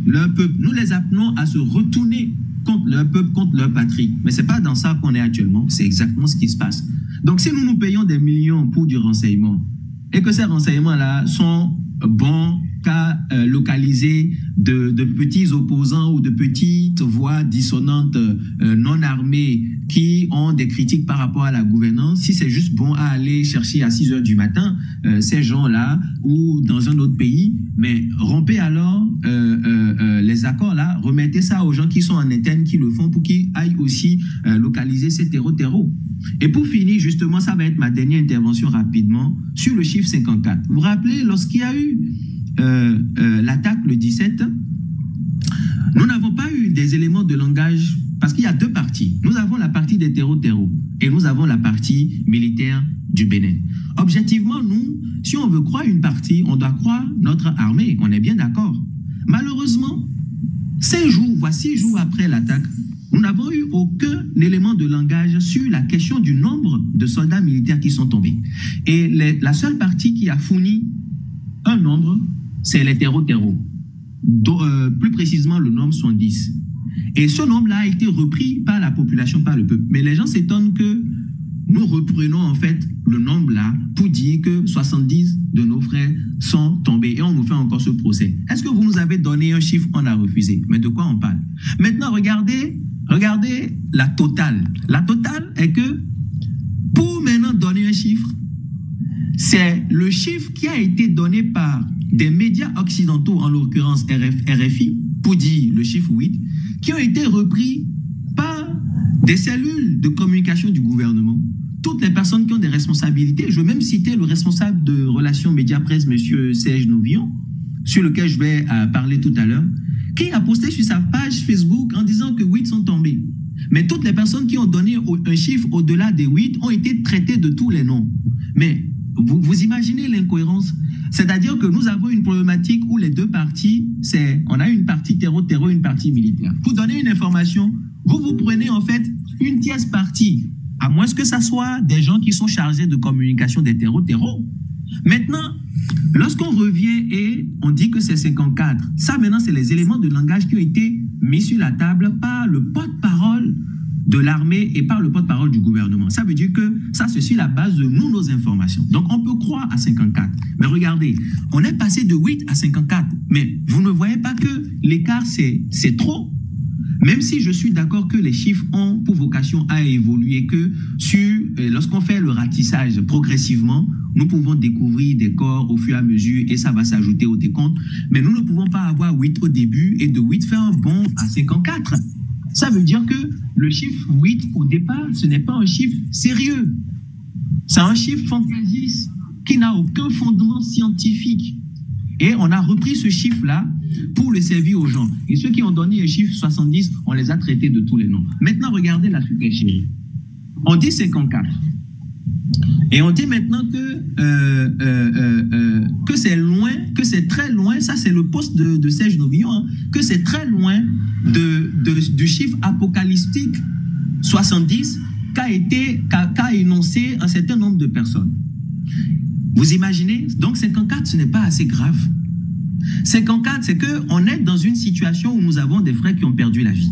leur peuple. Nous les apprenons à se retourner contre leur peuple, contre leur patrie. Mais ce n'est pas dans ça qu'on est actuellement. C'est exactement ce qui se passe. Donc, si nous payons des millions pour du renseignement et que ces renseignements-là sont bons qu'à localiser de petits opposants ou de petites voix dissonantes non armées qui ont des critiques par rapport à la gouvernance, si c'est juste bon à aller chercher à 6 heures du matin ces gens-là ou dans un autre pays, mais rompez alors les accords-là, remettez ça aux gens qui sont en interne, qui le font pour qu'ils aillent aussi localiser ces terreaux. Et pour finir, justement, ça va être ma dernière intervention rapidement sur le chiffre 54. Vous vous rappelez, lorsqu'il y a eu l'attaque le 17, nous n'avons pas eu des éléments de langage parce qu'il y a deux parties. Nous avons la partie des terreaux et nous avons la partie militaire du Bénin. Objectivement, nous, si on veut croire une partie, on doit croire notre armée. On est bien d'accord. Malheureusement, 6 jours après l'attaque, nous n'avons eu aucun élément de langage sur la question du nombre de soldats militaires qui sont tombés. Et la seule partie qui a fourni un nombre, c'est les terreaux. Plus précisément, le nombre 70. Et ce nombre-là a été repris par la population, par le peuple. Mais les gens s'étonnent que nous reprenons en fait le nombre-là pour dire que 70 de nos frères sont tombés et on nous fait encore ce procès. Est-ce que vous nous avez donné un chiffre, on a refusé? Mais de quoi on parle? Maintenant, regardez la totale. La totale est que pour maintenant donner un chiffre, c'est le chiffre qui a été donné par des médias occidentaux, en l'occurrence RFI, pour dire le chiffre 8. qui ont été repris par des cellules de communication du gouvernement. Toutes les personnes qui ont des responsabilités, je vais même citer le responsable de relations médias-presse, M. Serge Novillon, sur lequel je vais parler tout à l'heure, qui a posté sur sa page Facebook en disant que 8 sont tombés. Mais toutes les personnes qui ont donné un chiffre au-delà des 8 ont été traitées de tous les noms. Mais vous imaginez l'incohérence? C'est-à-dire que nous avons une problématique où les deux parties, on a une partie terreau, une partie militaire. Pour donner une information, vous prenez en fait une tierce partie, à moins que ça soit des gens qui sont chargés de communication des terreaux. Maintenant, lorsqu'on revient et on dit que c'est 54, ça maintenant c'est les éléments de langage qui ont été mis sur la table par le porte-parole de l'armée et par le porte-parole du gouvernement. Ça veut dire que ça, c'est sur la base de nos informations. Donc, on peut croire à 54. Mais regardez, on est passé de 8 à 54. Mais vous ne voyez pas que l'écart, c'est trop. Même si je suis d'accord que les chiffres ont pour vocation à évoluer, que lorsqu'on fait le ratissage progressivement, nous pouvons découvrir des corps au fur et à mesure et ça va s'ajouter au décompte. Mais nous ne pouvons pas avoir 8 au début et de 8 faire un bond à 54. Ça veut dire que le chiffre 8 au départ, ce n'est pas un chiffre sérieux. C'est un chiffre fantaisiste qui n'a aucun fondement scientifique. Et on a repris ce chiffre-là pour le servir aux gens. Et ceux qui ont donné le chiffre 70, on les a traités de tous les noms. Maintenant, regardez la supercherie. On dit 54. Et on dit maintenant que c'est loin, que c'est très loin, ça c'est le poste de Serge Novillon, hein, que c'est très loin du chiffre apocalyptique 70 qu'a énoncé un certain nombre de personnes. Vous imaginez? Donc 54, ce n'est pas assez grave. 54, c'est qu'on est dans une situation où nous avons des frères qui ont perdu la vie.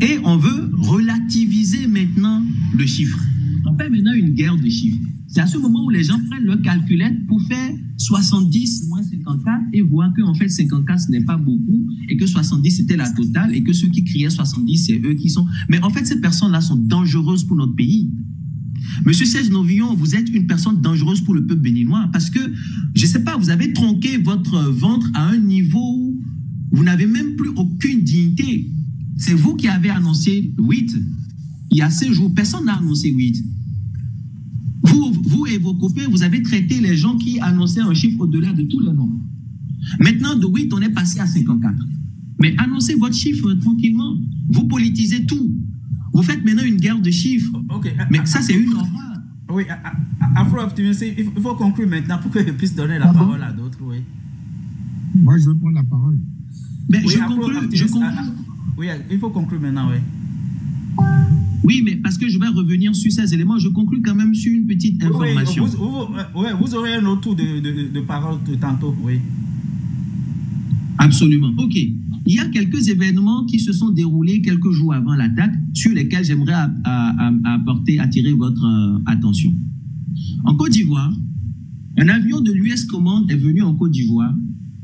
Et on veut relativiser maintenant le chiffre. On fait maintenant une guerre de chiffres. C'est à ce moment où les gens prennent leur calculette pour faire 70 moins 54 et voir qu'en fait 54 ce n'est pas beaucoup et que 70 c'était la totale et que ceux qui criaient 70 c'est eux qui sont... Mais en fait ces personnes-là sont dangereuses pour notre pays. Monsieur Serge Novillon, vous êtes une personne dangereuse pour le peuple béninois parce que, je ne sais pas, vous avez tronqué votre ventre à un niveau où vous n'avez même plus aucune dignité. C'est vous qui avez annoncé 8. Il y a 5 jours, personne n'a annoncé 8. Vous et vos copains, vous avez traité les gens qui annonçaient un chiffre au-delà de tous les noms. Maintenant, de 8, on est passé à 54. Mais annoncez votre chiffre tranquillement. Vous politisez tout. Vous faites maintenant une guerre de chiffres. Okay. Mais ça, c'est une horreur. Oui, Afro-Optimiste, il faut conclure maintenant pour que je puisse donner la parole à d'autres. Oui. Moi, je veux prendre la parole. Mais oui, je conclue. Oui, il faut conclure maintenant, oui. Oui, mais parce que je vais revenir sur ces éléments, je conclue quand même sur une petite information. Vous aurez un autre tour de parole tantôt, oui. Absolument. OK. Il y a quelques événements qui se sont déroulés quelques jours avant l'attaque sur lesquels j'aimerais attirer votre attention. En Côte d'Ivoire, un avion de l'US Command est venu en Côte d'Ivoire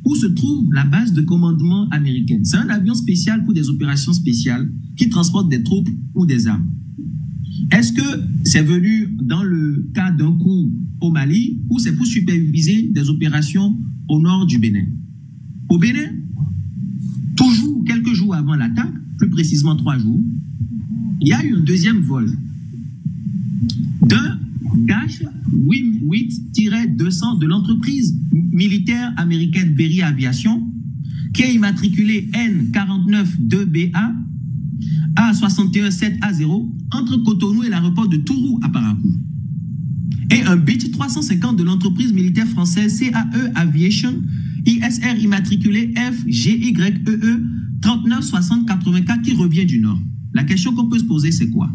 où se trouve la base de commandement américaine. C'est un avion spécial pour des opérations spéciales qui transporte des troupes ou des armes. Est-ce que c'est venu dans le cas d'un coup au Mali ou c'est pour superviser des opérations au nord du Bénin? Au Bénin, toujours quelques jours avant l'attaque, plus précisément 3 jours, il y a eu un deuxième vol d'un Dash 8-200 de l'entreprise militaire américaine Berry Aviation qui est immatriculé N492BA A617A0 entre Cotonou et l'aéroport de Tourou à Parakou. Et un Beech 350 de l'entreprise militaire française CAE Aviation ISR immatriculé FGYEE 396084 qui revient du Nord. La question qu'on peut se poser, c'est quoi?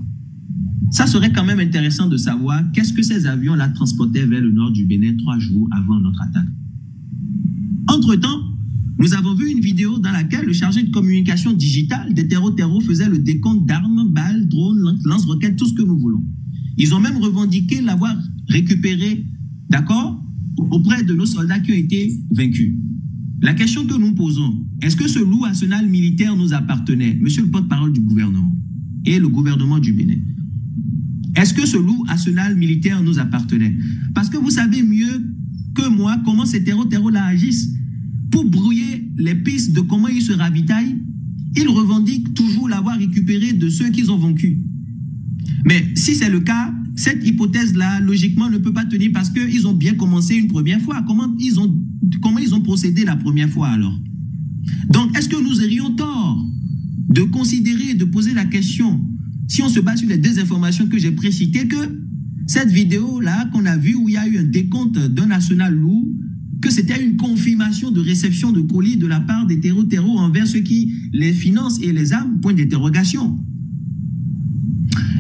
Ça serait quand même intéressant de savoir qu'est-ce que ces avions-là transportaient vers le nord du Bénin 3 jours avant notre attaque. Entre-temps, nous avons vu une vidéo dans laquelle le chargé de communication digitale des terreaux faisait le décompte d'armes, balles, drones, lance-roquettes, tout ce que nous voulons. Ils ont même revendiqué l'avoir récupéré, d'accord, auprès de nos soldats qui ont été vaincus. La question que nous posons, est-ce que ce lourd arsenal militaire nous appartenait, monsieur le porte-parole du gouvernement et le gouvernement du Bénin? Est-ce que ce lourd arsenal militaire nous appartenait? Parce que vous savez mieux que moi comment ces terreaux-là agissent. Pour brouiller les pistes de comment ils se ravitaillent, ils revendiquent toujours l'avoir récupéré de ceux qu'ils ont vaincus. Mais si c'est le cas, cette hypothèse-là, logiquement, ne peut pas tenir parce qu'ils ont bien commencé une première fois. Comment ils ont procédé la première fois alors? Donc, est-ce que nous aurions tort de considérer, de poser la question, si on se base sur les deux informations que j'ai précitées, que cette vidéo-là qu'on a vue où il y a eu un décompte d'un national lourd, que c'était une confirmation de réception de colis de la part des terreaux envers ceux qui les financent et les arment, point d'interrogation.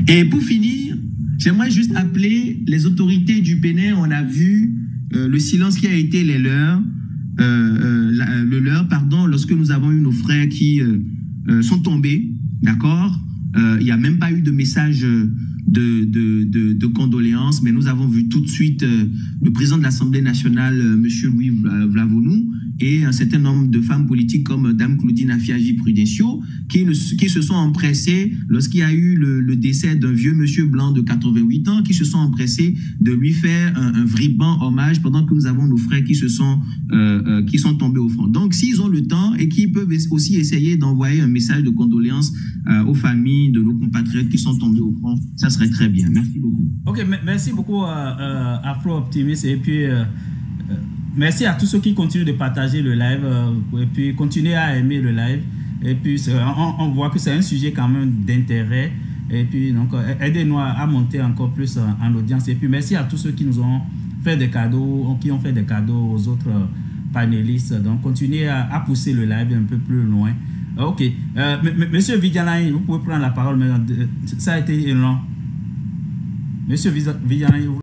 Et pour finir, j'aimerais juste appeler les autorités du Bénin. On a vu le silence qui a été le leur, lorsque nous avons eu nos frères qui sont tombés, d'accord? Il n'y a même pas eu de message de condoléances, mais nous avons vu tout de suite le président de l'Assemblée nationale, M. Louis Vlavonou, et un certain nombre de femmes politiques comme Dame Claudine Afiagi-Prudencio qui se sont empressées, lorsqu'il y a eu le décès d'un vieux monsieur blanc de 88 ans, qui se sont empressés de lui faire un vibrant hommage pendant que nous avons nos frères qui sont tombés au front. Donc, s'ils ont le temps et qu'ils peuvent aussi essayer d'envoyer un message de condoléances aux familles de nos compatriotes qui sont tombés au front, ça serait très bien. Merci beaucoup. Ok, merci beaucoup Afro Optimist, et puis merci à tous ceux qui continuent de partager le live, et puis continuez à aimer le live, et puis on voit que c'est un sujet quand même d'intérêt, et puis donc aidez-nous à monter encore plus en audience, et puis merci à tous ceux qui nous ont fait des cadeaux, qui ont fait des cadeaux aux autres panélistes. Donc continuez à pousser le live un peu plus loin. Ok, Monsieur Vidialain, vous pouvez prendre la parole, mais ça a été long. Monsieur Vidialain,